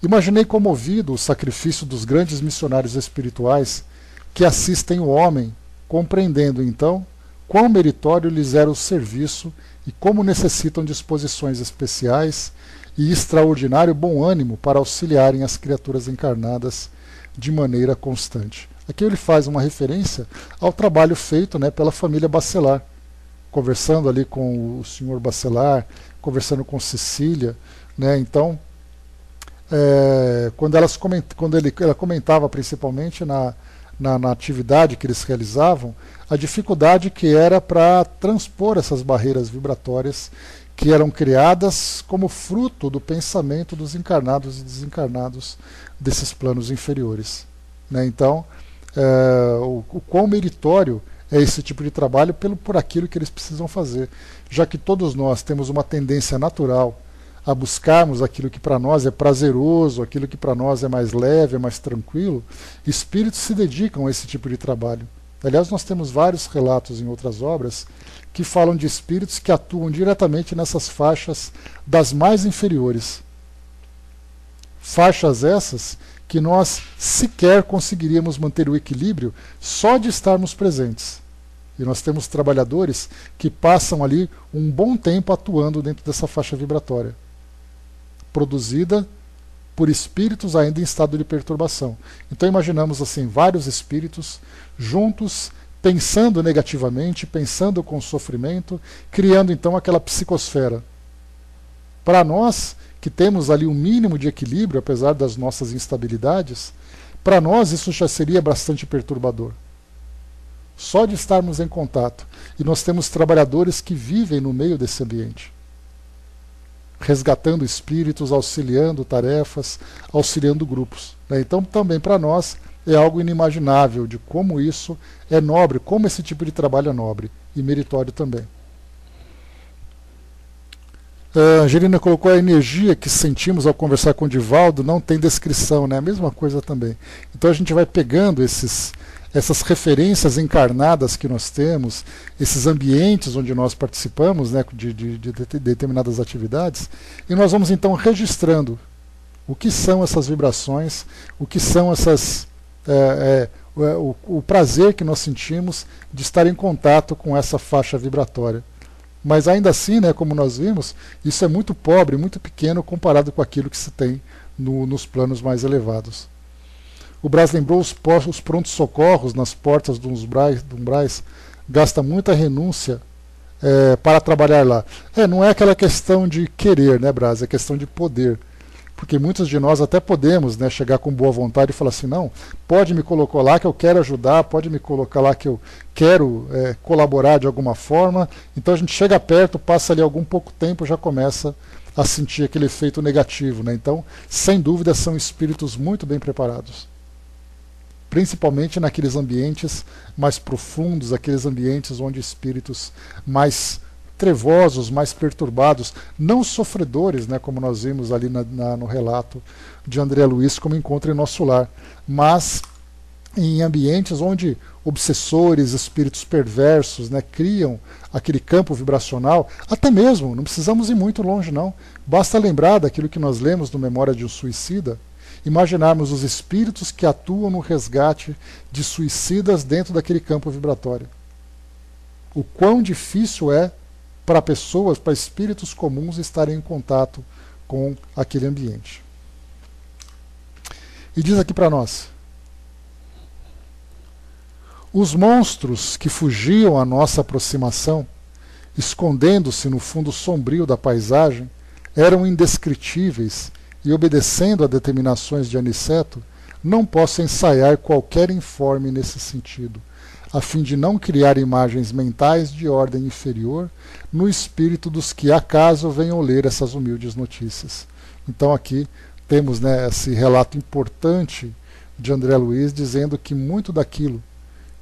Imaginei comovido o sacrifício dos grandes missionários espirituais que assistem o homem, compreendendo então quão meritório lhes era o serviço e como necessitam disposições especiais e extraordinário bom ânimo para auxiliarem as criaturas encarnadas de maneira constante. Aqui ele faz uma referência ao trabalho feito pela família Bacelar, conversando ali com o senhor Bacelar, conversando com Cecília, então quando ela comentava principalmente na atividade que eles realizavam, a dificuldade que era para transpor essas barreiras vibratórias que eram criadas como fruto do pensamento dos encarnados e desencarnados desses planos inferiores. Então, o quão meritório é esse tipo de trabalho por aquilo que eles precisam fazer, já que todos nós temos uma tendência natural a buscarmos aquilo que para nós é prazeroso, aquilo que para nós é mais leve, é mais tranquilo. Espíritos se dedicam a esse tipo de trabalho. Aliás, nós temos vários relatos em outras obras que falam de espíritos que atuam diretamente nessas faixas das mais inferiores. Faixas essas que nós sequer conseguiríamos manter o equilíbrio só de estarmos presentes. E nós temos trabalhadores que passam ali um bom tempo atuando dentro dessa faixa vibratória, produzida por espíritos ainda em estado de perturbação. Então imaginamos assim vários espíritos juntos, pensando negativamente, pensando com sofrimento, criando então aquela psicosfera. Para nós, que temos ali um mínimo de equilíbrio, apesar das nossas instabilidades, para nós isso já seria bastante perturbador. Só de estarmos em contato. E nós temos trabalhadores que vivem no meio desse ambiente, resgatando espíritos, auxiliando tarefas, auxiliando grupos. Então também para nós é algo inimaginável de como isso é nobre, como esse tipo de trabalho é nobre e meritório também. A Angelina colocou: a energia que sentimos ao conversar com o Divaldo não tem descrição, né? A mesma coisa também. Então a gente vai pegando essas referências encarnadas que nós temos, esses ambientes onde nós participamos, né, de determinadas atividades, e nós vamos então registrando o que são essas vibrações, o que são o prazer que nós sentimos de estar em contato com essa faixa vibratória. Mas ainda assim, né, como nós vimos, isso é muito pobre, muito pequeno comparado com aquilo que se tem nos planos mais elevados. O Brás lembrou os prontos-socorros nas portas dos umbrais, gasta muita renúncia para trabalhar lá. Não é aquela questão de querer, né, Brás? É questão de poder. Porque muitos de nós até podemos, né, chegar com boa vontade e falar assim: não, pode me colocar lá que eu quero ajudar, pode me colocar lá que eu quero colaborar de alguma forma. Então a gente chega perto, passa ali algum pouco tempo, já começa a sentir aquele efeito negativo, né? Então, sem dúvida, são espíritos muito bem preparados. Principalmente naqueles ambientes mais profundos, aqueles ambientes onde espíritos mais trevosos, mais perturbados, não sofredores, né, como nós vimos ali no relato de André Luiz, como encontra em nosso lar, mas em ambientes onde obsessores, espíritos perversos, né, criam aquele campo vibracional, até mesmo, não precisamos ir muito longe não, basta lembrar daquilo que nós lemos no Memória de um Suicida, imaginarmos os espíritos que atuam no resgate de suicidas dentro daquele campo vibratório. O quão difícil é para pessoas, para espíritos comuns estarem em contato com aquele ambiente. E diz aqui para nós: os monstros que fugiam à nossa aproximação, escondendo-se no fundo sombrio da paisagem, eram indescritíveis e, obedecendo a determinações de Aniceto, não posso ensaiar qualquer informe nesse sentido, a fim de não criar imagens mentais de ordem inferior no espírito dos que acaso venham ler essas humildes notícias. Então aqui temos, né, esse relato importante de André Luiz dizendo que muito daquilo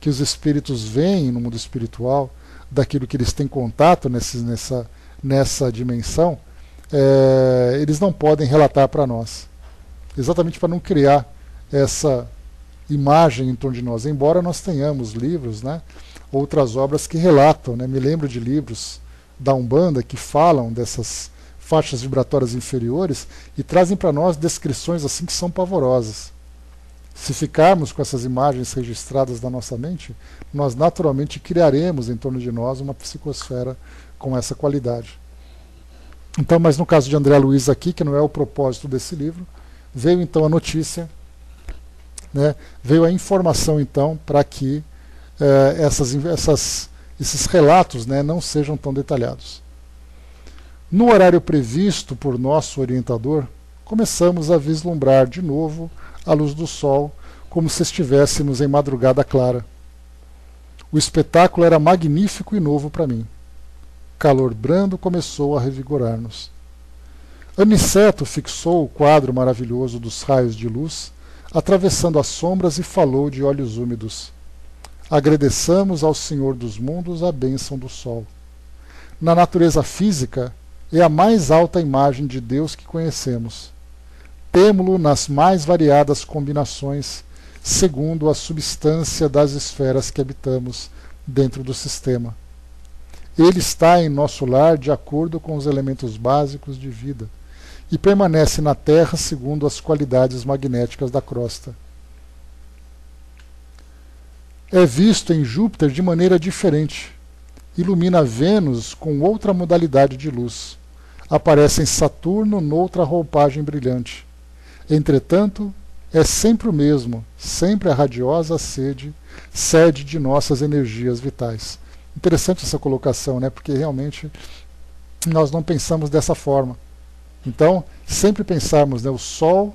que os espíritos veem no mundo espiritual, daquilo que eles têm contato nessa dimensão, eles não podem relatar para nós, exatamente para não criar essa imagem em torno de nós, embora nós tenhamos livros, né, outras obras que relatam, né, me lembro de livros da Umbanda que falam dessas faixas vibratórias inferiores e trazem para nós descrições assim que são pavorosas. Se ficarmos com essas imagens registradas na nossa mente, nós naturalmente criaremos em torno de nós uma psicosfera com essa qualidade. Então, mas no caso de André Luiz aqui, que não é o propósito desse livro, veio então a notícia, né, veio a informação então para que esses relatos, né, não sejam tão detalhados. No horário previsto por nosso orientador, começamos a vislumbrar de novo a luz do sol, como se estivéssemos em madrugada clara. O espetáculo era magnífico e novo para mim. Calor brando começou a revigorar-nos. Aniceto fixou o quadro maravilhoso dos raios de luz, atravessando as sombras, e falou de olhos úmidos. Agradeçamos ao Senhor dos mundos a bênção do sol. Na natureza física, é a mais alta imagem de Deus que conhecemos. Temo-lo nas mais variadas combinações, segundo a substância das esferas que habitamos dentro do sistema. Ele está em nosso lar de acordo com os elementos básicos de vida e permanece na Terra segundo as qualidades magnéticas da crosta. É visto em Júpiter de maneira diferente. Ilumina Vênus com outra modalidade de luz. Aparece em Saturno noutra roupagem brilhante. Entretanto, é sempre o mesmo, sempre a radiosa sede de nossas energias vitais. Interessante essa colocação, né? Porque realmente nós não pensamos dessa forma. Então, sempre pensarmos, né, o Sol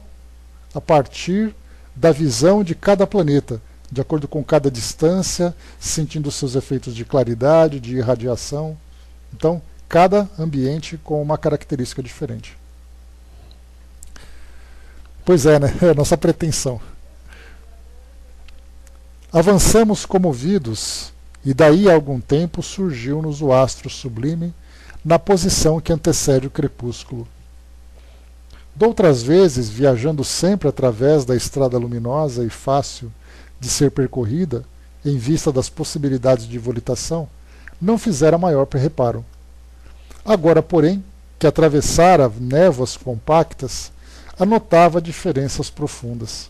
a partir da visão de cada planeta, de acordo com cada distância, sentindo seus efeitos de claridade, de irradiação. Então, cada ambiente com uma característica diferente. Pois é, né? É a nossa pretensão. Avançamos comovidos, e daí a algum tempo surgiu-nos o astro sublime, na posição que antecede o crepúsculo. Doutras vezes, viajando sempre através da estrada luminosa e fácil de ser percorrida, em vista das possibilidades de volitação, não fizera maior reparo. Agora, porém, que atravessara névoas compactas, anotava diferenças profundas.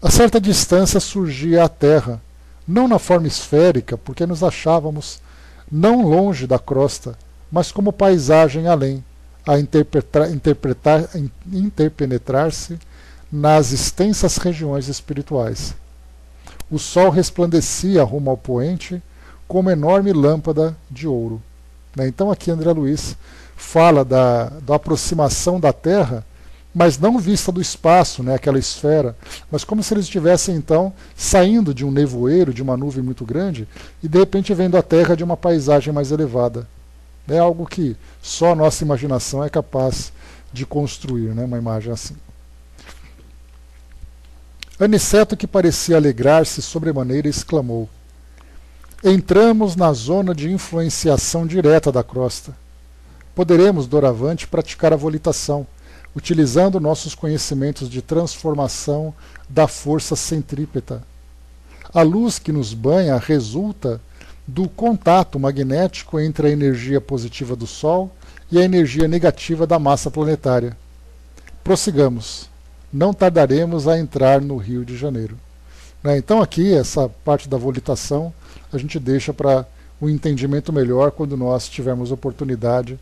A certa distância surgia a Terra, não na forma esférica, porque nos achávamos não longe da crosta, mas como paisagem além, a interpenetrar-se nas extensas regiões espirituais. O sol resplandecia rumo ao poente como enorme lâmpada de ouro. Então aqui André Luiz fala da aproximação da Terra, mas não vista do espaço, aquela esfera, mas como se eles estivessem então saindo de um nevoeiro, de uma nuvem muito grande, e de repente vendo a Terra de uma paisagem mais elevada. É algo que só a nossa imaginação é capaz de construir, uma imagem assim. Aniceto, que parecia alegrar-se sobremaneira, exclamou: entramos na zona de influenciação direta da crosta. Poderemos, doravante, praticar a volitação, utilizando nossos conhecimentos de transformação da força centrípeta. A luz que nos banha resulta do contato magnético entre a energia positiva do Sol e a energia negativa da massa planetária. Prossigamos. Não tardaremos a entrar no Rio de Janeiro. Então aqui, essa parte da volitação, a gente deixa para um entendimento melhor quando nós tivermos oportunidade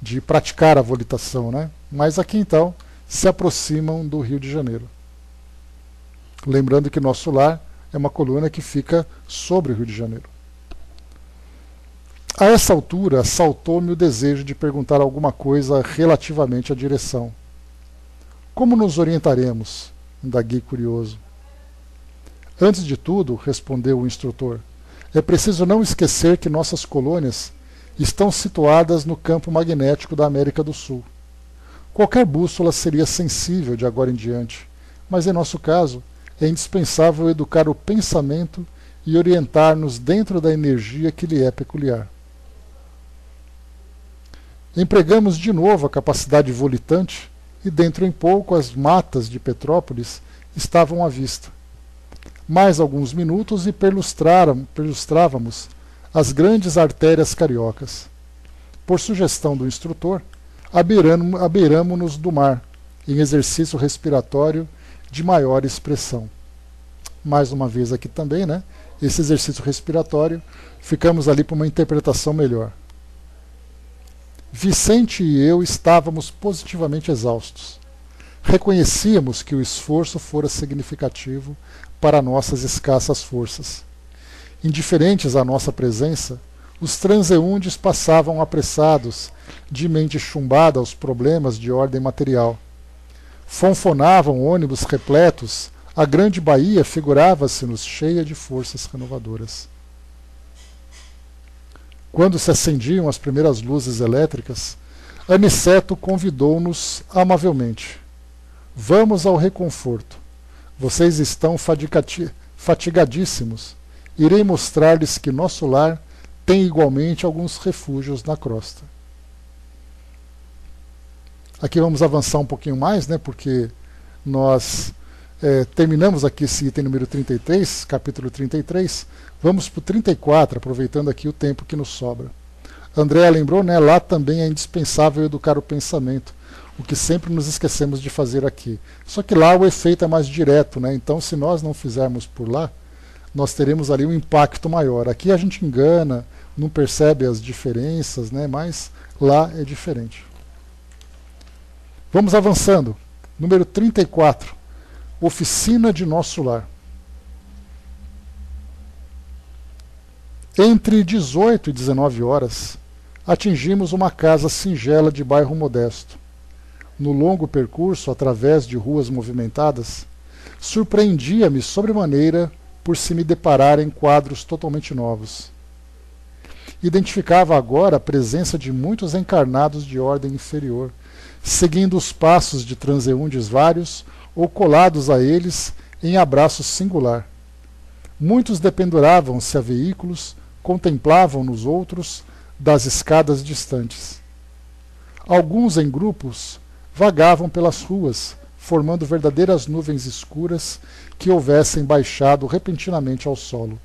de praticar a volitação. Mas aqui então se aproximam do Rio de Janeiro. Lembrando que nosso lar é uma coluna que fica sobre o Rio de Janeiro. A essa altura, saltou-me o desejo de perguntar alguma coisa relativamente à direção. Como nos orientaremos? Indaguei curioso. Antes de tudo, respondeu o instrutor, é preciso não esquecer que nossas colônias estão situadas no campo magnético da América do Sul. Qualquer bússola seria sensível de agora em diante, mas em nosso caso é indispensável educar o pensamento e orientar-nos dentro da energia que lhe é peculiar. Empregamos de novo a capacidade volitante e dentro em pouco as matas de Petrópolis estavam à vista. Mais alguns minutos e perlustrávamos as grandes artérias cariocas. Por sugestão do instrutor, abeiramo-nos do mar, em exercício respiratório de maior expressão. Mais uma vez aqui também, esse exercício respiratório, ficamos ali para uma interpretação melhor. Vicente e eu estávamos positivamente exaustos. Reconhecíamos que o esforço fora significativo para nossas escassas forças. Indiferentes à nossa presença, os transeuntes passavam apressados, de mente chumbada aos problemas de ordem material. Fonfonavam ônibus repletos, a grande Bahia figurava-se-nos cheia de forças renovadoras. Quando se acendiam as primeiras luzes elétricas, Aniceto convidou-nos amavelmente. Vamos ao reconforto. Vocês estão fatigadíssimos. Irei mostrar-lhes que nosso lar tem igualmente alguns refúgios na crosta. Aqui vamos avançar um pouquinho mais, porque nós terminamos aqui esse item número 33, capítulo 33. Vamos para o 34, aproveitando aqui o tempo que nos sobra. André lembrou, lá também é indispensável educar o pensamento, o que sempre nos esquecemos de fazer aqui. Só que lá o efeito é mais direto, então se nós não fizermos por lá, nós teremos ali um impacto maior. Aqui a gente engana, não percebe as diferenças, mas lá é diferente. Vamos avançando. Número 34. Oficina de nosso lar. Entre 18 e 19 horas, atingimos uma casa singela de bairro modesto. No longo percurso, através de ruas movimentadas, surpreendia-me sobremaneira por se me deparar em quadros totalmente novos. Identificava agora a presença de muitos encarnados de ordem inferior, seguindo os passos de transeuntes vários ou colados a eles em abraço singular. Muitos dependuravam-se a veículos, contemplavam nos outros, das escadas distantes. Alguns em grupos vagavam pelas ruas, formando verdadeiras nuvens escuras que houvessem baixado repentinamente ao solo.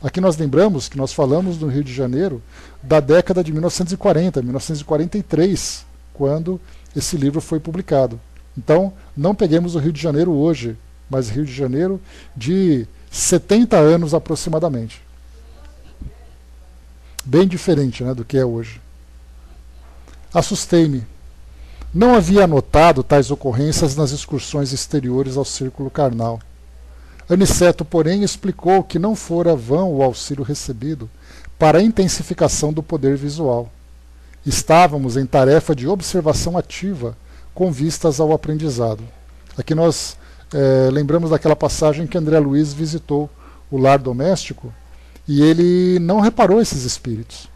Aqui nós lembramos que nós falamos no Rio de Janeiro da década de 1940, 1943, quando esse livro foi publicado. Então, não peguemos o Rio de Janeiro hoje, mas Rio de Janeiro de 70 anos aproximadamente. Bem diferente, né, do que é hoje. Assustei-me. Não havia notado tais ocorrências nas excursões exteriores ao círculo carnal. Aniceto, porém, explicou que não fora vão o auxílio recebido para a intensificação do poder visual. Estávamos em tarefa de observação ativa com vistas ao aprendizado. Aqui nós lembramos daquela passagem que André Luiz visitou o lar doméstico e ele não reparou esses espíritos.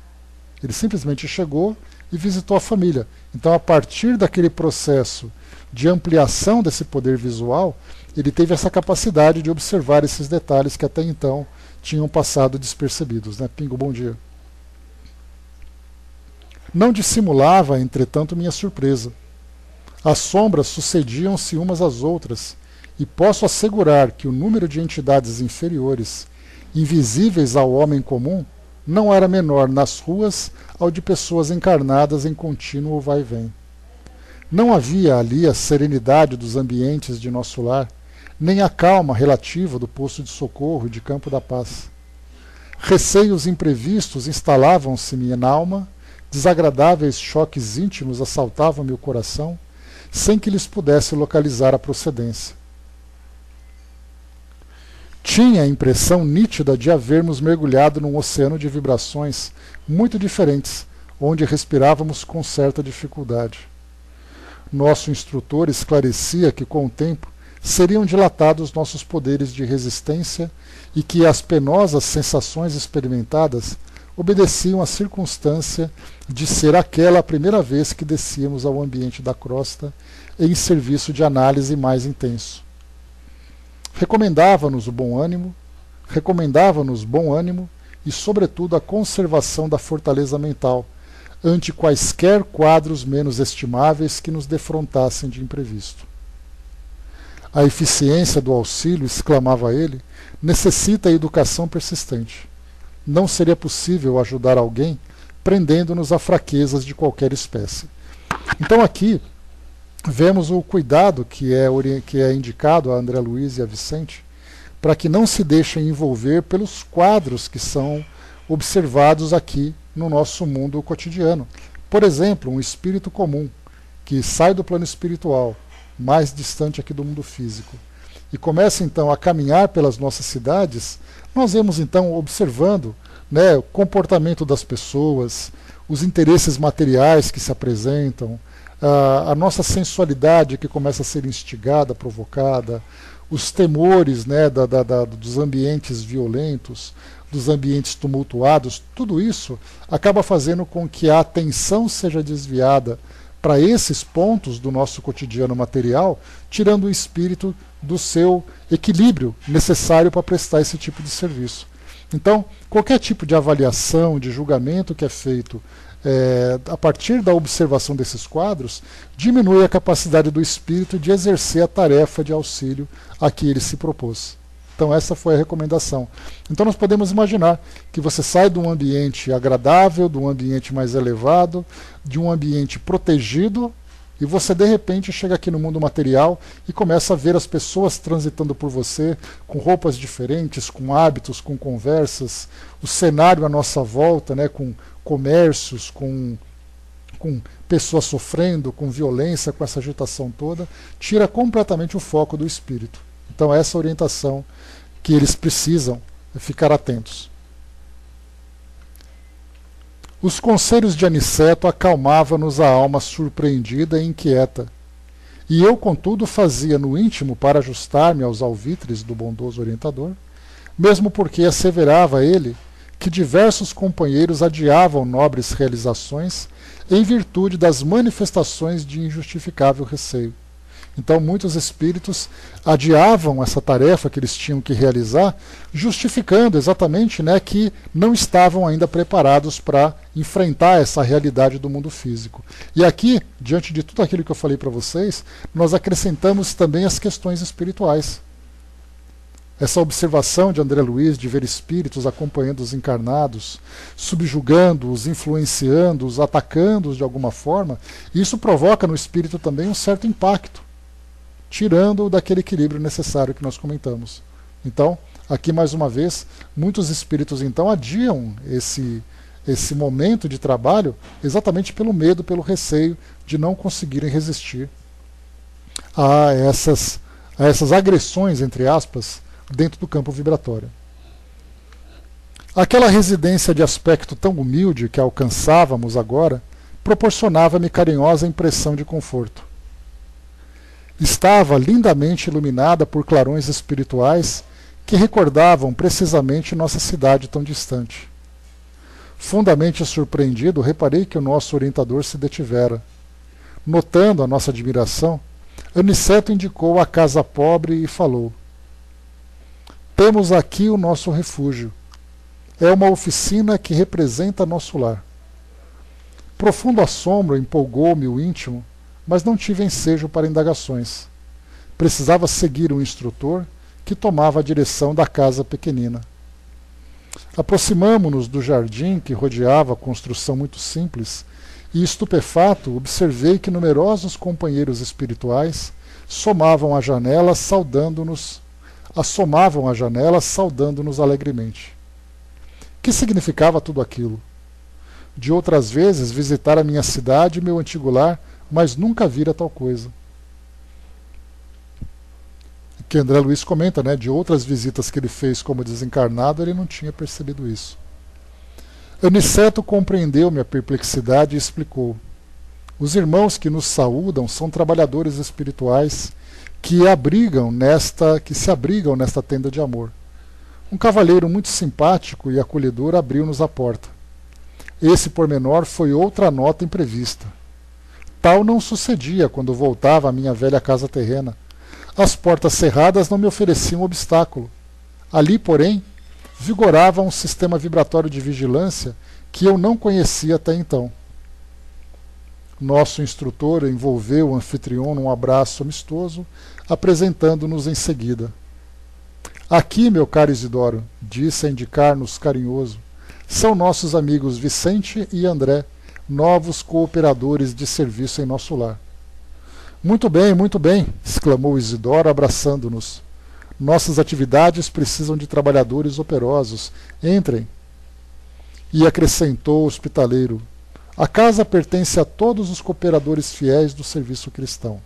Ele simplesmente chegou e visitou a família. Então, a partir daquele processo de ampliação desse poder visual, ele teve essa capacidade de observar esses detalhes que até então tinham passado despercebidos. Né? Pingo, bom dia. Não dissimulava, entretanto, minha surpresa. As sombras sucediam-se umas às outras, e posso assegurar que o número de entidades inferiores, invisíveis ao homem comum, não era menor nas ruas ao de pessoas encarnadas em contínuo vai-vem. Não havia ali a serenidade dos ambientes de nosso lar, nem a calma relativa do posto de socorro e de campo da paz. Receios imprevistos instalavam-se-me na alma, desagradáveis choques íntimos assaltavam meu coração, sem que lhes pudesse localizar a procedência. Tinha a impressão nítida de havermos mergulhado num oceano de vibrações muito diferentes, onde respirávamos com certa dificuldade. Nosso instrutor esclarecia que, com o tempo, seriam dilatados nossos poderes de resistência e que as penosas sensações experimentadas obedeciam à circunstância de ser aquela a primeira vez que descíamos ao ambiente da crosta em serviço de análise mais intenso. Recomendava-nos bom ânimo e, sobretudo, a conservação da fortaleza mental ante quaisquer quadros menos estimáveis que nos defrontassem de imprevisto. A eficiência do auxílio, exclamava ele, necessita educação persistente. Não seria possível ajudar alguém prendendo-nos a fraquezas de qualquer espécie. Então aqui vemos o cuidado que é indicado a André Luiz e a Vicente para que não se deixem envolver pelos quadros que são observados aqui no nosso mundo cotidiano. Por exemplo, um espírito comum que sai do plano espiritual, mais distante aqui do mundo físico, e começa então a caminhar pelas nossas cidades, nós vemos então observando, né, o comportamento das pessoas, os interesses materiais que se apresentam, a nossa sensualidade que começa a ser instigada, provocada, os temores, né, dos ambientes violentos, dos ambientes tumultuados, tudo isso acaba fazendo com que a atenção seja desviada para esses pontos do nosso cotidiano material, tirando o espírito do seu equilíbrio necessário para prestar esse tipo de serviço. Então, qualquer tipo de avaliação, de julgamento que é feito a partir da observação desses quadros, diminui a capacidade do espírito de exercer a tarefa de auxílio a que ele se propôs. Então essa foi a recomendação. Então nós podemos imaginar que você sai de um ambiente agradável, de um ambiente mais elevado, de um ambiente protegido, e você de repente chega aqui no mundo material e começa a ver as pessoas transitando por você com roupas diferentes, com hábitos, com conversas, o cenário à nossa volta, né, com comércios, com pessoas sofrendo, com violência, com essa agitação toda, tira completamente o foco do espírito. Então essa orientação que eles precisam ficar atentos. Os conselhos de Aniceto acalmavam-nos a alma surpreendida e inquieta, e eu, contudo, fazia no íntimo para ajustar-me aos alvitres do bondoso orientador, mesmo porque asseverava ele que diversos companheiros adiavam nobres realizações em virtude das manifestações de injustificável receio, Então muitos espíritos adiavam essa tarefa que eles tinham que realizar, justificando exatamente, né, que não estavam ainda preparados para enfrentar essa realidade do mundo físico. E aqui, diante de tudo aquilo que eu falei para vocês, nós acrescentamos também as questões espirituais. Essa observação de André Luiz de ver espíritos acompanhando os encarnados, subjugando-os, influenciando-os, atacando-os de alguma forma, isso provoca no espírito também um certo impacto, tirando-o daquele equilíbrio necessário que nós comentamos. Então, aqui mais uma vez, muitos espíritos então adiam esse momento de trabalho exatamente pelo medo, pelo receio de não conseguirem resistir a essas agressões, entre aspas, dentro do campo vibratório. Aquela residência de aspecto tão humilde que alcançávamos agora proporcionava-me carinhosa impressão de conforto. Estava lindamente iluminada por clarões espirituais que recordavam precisamente nossa cidade tão distante. Fundamente surpreendido, reparei que o nosso orientador se detivera. Notando a nossa admiração, Aniceto indicou a casa pobre e falou: temos aqui o nosso refúgio. É uma oficina que representa nosso lar. Profundo assombro empolgou-me o íntimo, mas não tive ensejo para indagações. Precisava seguir um instrutor que tomava a direção da casa pequenina. Aproximamo-nos do jardim que rodeava a construção muito simples e, estupefato, observei que numerosos companheiros espirituais assomavam a janela saudando-nos alegremente. Que significava tudo aquilo? De outras vezes visitara minha cidade e meu antigo lar, mas nunca vira tal coisa. Que André Luiz comenta, né, de outras visitas que ele fez como desencarnado, ele não tinha percebido isso. Aniceto compreendeu minha perplexidade e explicou: os irmãos que nos saúdam são trabalhadores espirituais que se abrigam nesta tenda de amor. Um cavalheiro muito simpático e acolhedor abriu-nos a porta. Esse pormenor foi outra nota imprevista. Tal não sucedia quando voltava à minha velha casa terrena. As portas cerradas não me ofereciam obstáculo. Ali, porém, vigorava um sistema vibratório de vigilância que eu não conhecia até então. Nosso instrutor envolveu o anfitrião num abraço amistoso, apresentando-nos em seguida. Aqui, meu caro Isidoro, disse a indicar-nos carinhoso, são nossos amigos Vicente e André, novos cooperadores de serviço em nosso lar. Muito bem, exclamou Isidoro, abraçando-nos. Nossas atividades precisam de trabalhadores operosos. Entrem. E acrescentou o hospitaleiro: a casa pertence a todos os cooperadores fiéis do serviço cristão.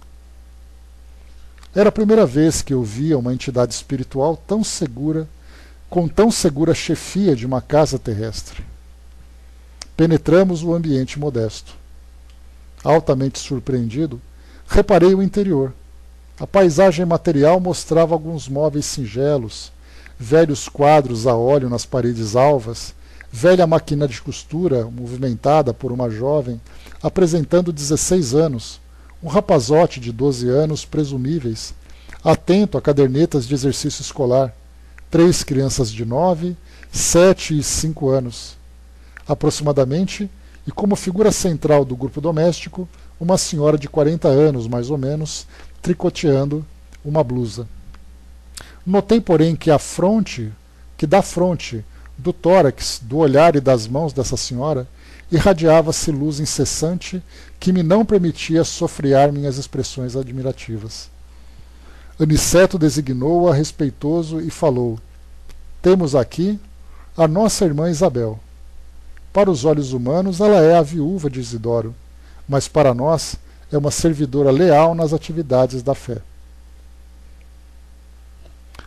Era a primeira vez que eu via uma entidade espiritual tão segura, com tão segura chefia de uma casa terrestre. Penetramos o ambiente modesto. Altamente surpreendido, reparei o interior. A paisagem material mostrava alguns móveis singelos, velhos quadros a óleo nas paredes alvas, velha máquina de costura movimentada por uma jovem apresentando 16 anos, um rapazote de 12 anos presumíveis, atento a cadernetas de exercício escolar, 3 crianças de 9, 7 e 5 anos. Aproximadamente, e como figura central do grupo doméstico, uma senhora de 40 anos, mais ou menos, tricoteando uma blusa. Notei, porém, que da fronte, do tórax, do olhar e das mãos dessa senhora, irradiava-se luz incessante que me não permitia sofrear minhas expressões admirativas. Aniceto designou-a respeitoso e falou: temos aqui a nossa irmã Isabel. Para os olhos humanos ela é a viúva de Isidoro, mas para nós é uma servidora leal nas atividades da fé.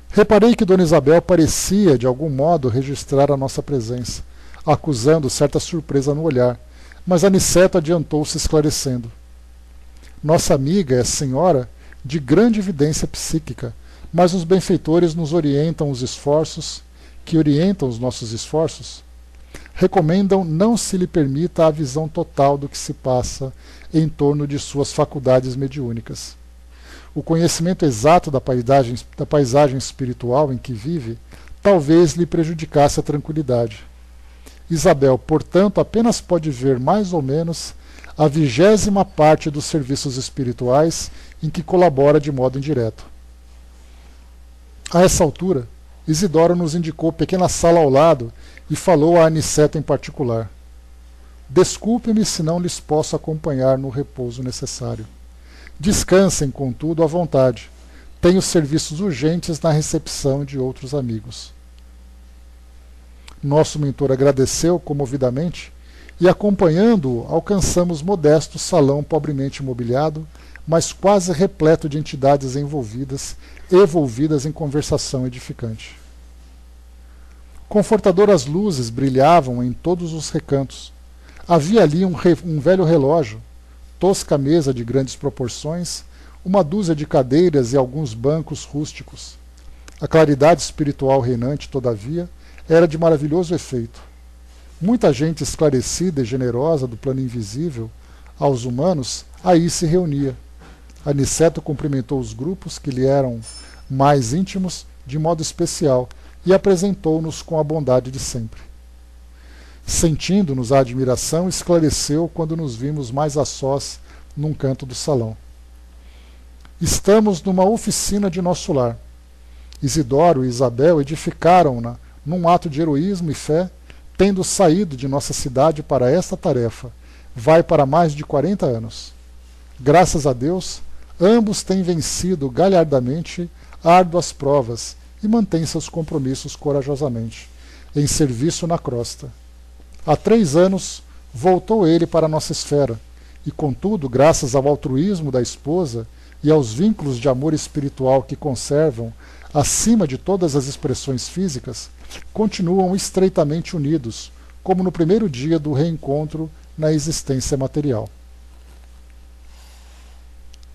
Reparei que Dona Isabel parecia, de algum modo, registrar a nossa presença, acusando certa surpresa no olhar, mas Aniceto adiantou-se esclarecendo. Nossa amiga é senhora de grande evidência psíquica, mas os benfeitores nos orientam os nossos esforços, recomendam não se lhe permita a visão total do que se passa em torno de suas faculdades mediúnicas. o conhecimento exato da paisagem espiritual em que vive talvez lhe prejudicasse a tranquilidade. Isabel, portanto, apenas pode ver mais ou menos a 20ª parte dos serviços espirituais em que colabora de modo indireto. A essa altura, Isidoro nos indicou pequena sala ao lado e falou a Aniceto em particular. Desculpe-me se não lhes posso acompanhar no repouso necessário. Descansem, contudo, à vontade. Tenho serviços urgentes na recepção de outros amigos. Nosso mentor agradeceu comovidamente e, acompanhando-o, alcançamos modesto salão pobremente mobiliado, mas quase repleto de entidades envolvidas em conversação edificante. Confortadoras luzes brilhavam em todos os recantos. Havia ali um velho relógio, tosca mesa de grandes proporções, uma dúzia de cadeiras e alguns bancos rústicos. A claridade espiritual reinante, todavia, era de maravilhoso efeito. Muita gente esclarecida e generosa do plano invisível aos humanos aí se reunia. Aniceto cumprimentou os grupos que lhe eram mais íntimos de modo especial e apresentou-nos com a bondade de sempre. Sentindo-nos a admiração, esclareceu quando nos vimos mais a sós num canto do salão. Estamos numa oficina de nosso lar. Isidoro e Isabel edificaram-na num ato de heroísmo e fé, tendo saído de nossa cidade para esta tarefa. Vai para mais de 40 anos. Graças a Deus, ambos têm vencido galhardamente árduas provas e mantêm seus compromissos corajosamente, em serviço na crosta. Há 3 anos voltou ele para a nossa esfera, e contudo, graças ao altruísmo da esposa e aos vínculos de amor espiritual que conservam, acima de todas as expressões físicas, continuam estreitamente unidos, como no primeiro dia do reencontro na existência material.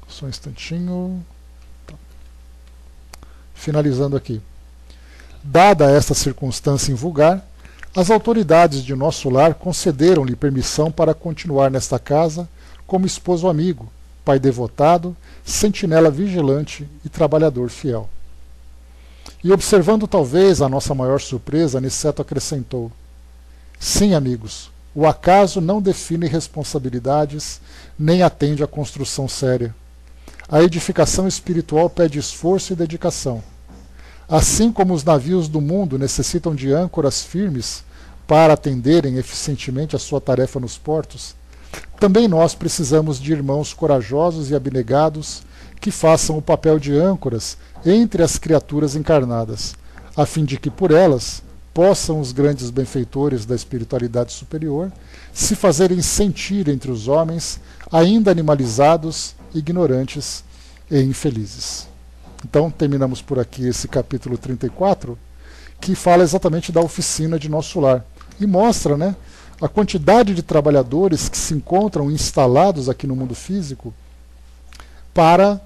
Só um instantinho. Finalizando aqui. Dada esta circunstância invulgar, as autoridades de nosso lar concederam-lhe permissão para continuar nesta casa como esposo amigo, pai devotado, sentinela vigilante e trabalhador fiel. E observando talvez a nossa maior surpresa, Aniceto acrescentou: sim, amigos, o acaso não define responsabilidades nem atende à construção séria. A edificação espiritual pede esforço e dedicação. Assim como os navios do mundo necessitam de âncoras firmes para atenderem eficientemente a sua tarefa nos portos, também nós precisamos de irmãos corajosos e abnegados que façam o papel de âncoras entre as criaturas encarnadas, a fim de que por elas possam os grandes benfeitores da espiritualidade superior se fazerem sentir entre os homens ainda animalizados, ignorantes e infelizes. Então, terminamos por aqui esse capítulo 34, que fala exatamente da oficina de nosso lar. E mostra, né, a quantidade de trabalhadores que se encontram instalados aqui no mundo físico para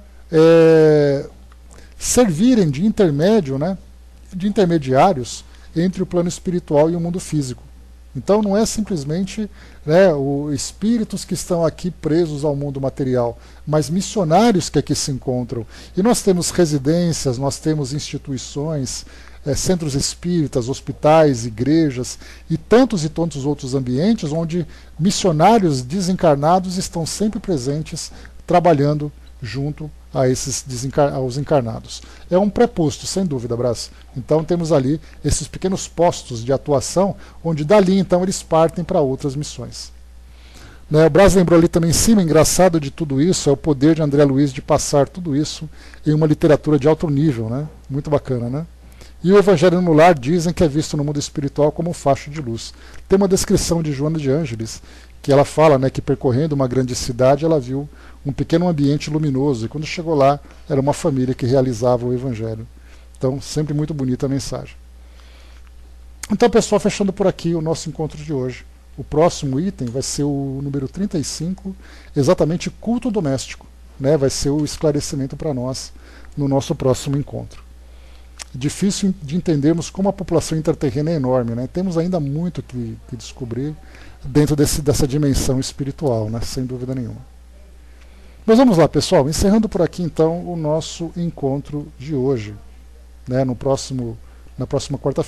servirem de intermédio, né, de intermediários entre o plano espiritual e o mundo físico. Então não é simplesmente, né, os espíritos que estão aqui presos ao mundo material, mas missionários que aqui se encontram. E nós temos residências, nós temos instituições, centros espíritas, hospitais, igrejas e tantos outros ambientes onde missionários desencarnados estão sempre presentes, trabalhando junto a aos encarnados. É um preposto, sem dúvida, Brás. Então temos ali esses pequenos postos de atuação, onde dali então eles partem para outras missões. Né, o Brás lembrou ali também em cima, engraçado de tudo isso, é o poder de André Luiz de passar tudo isso em uma literatura de alto nível, né? Muito bacana, né? E o Evangelho no Lar dizem que é visto no mundo espiritual como um facho de luz. Tem uma descrição de Joana de Ângeles, que ela fala, né, que percorrendo uma grande cidade ela viu um pequeno ambiente luminoso, e quando chegou lá era uma família que realizava o Evangelho. Então, sempre muito bonita a mensagem. Então, pessoal, fechando por aqui o nosso encontro de hoje. O próximo item vai ser o número 35, exatamente culto doméstico, né? Vai ser o esclarecimento para nós no nosso próximo encontro. Difícil de entendermos como a população intraterrena é enorme, né? Temos ainda muito que descobrir dentro dessa dimensão espiritual, né? Sem dúvida nenhuma. Mas vamos lá, pessoal, encerrando por aqui então o nosso encontro de hoje, né, na próxima quarta-feira.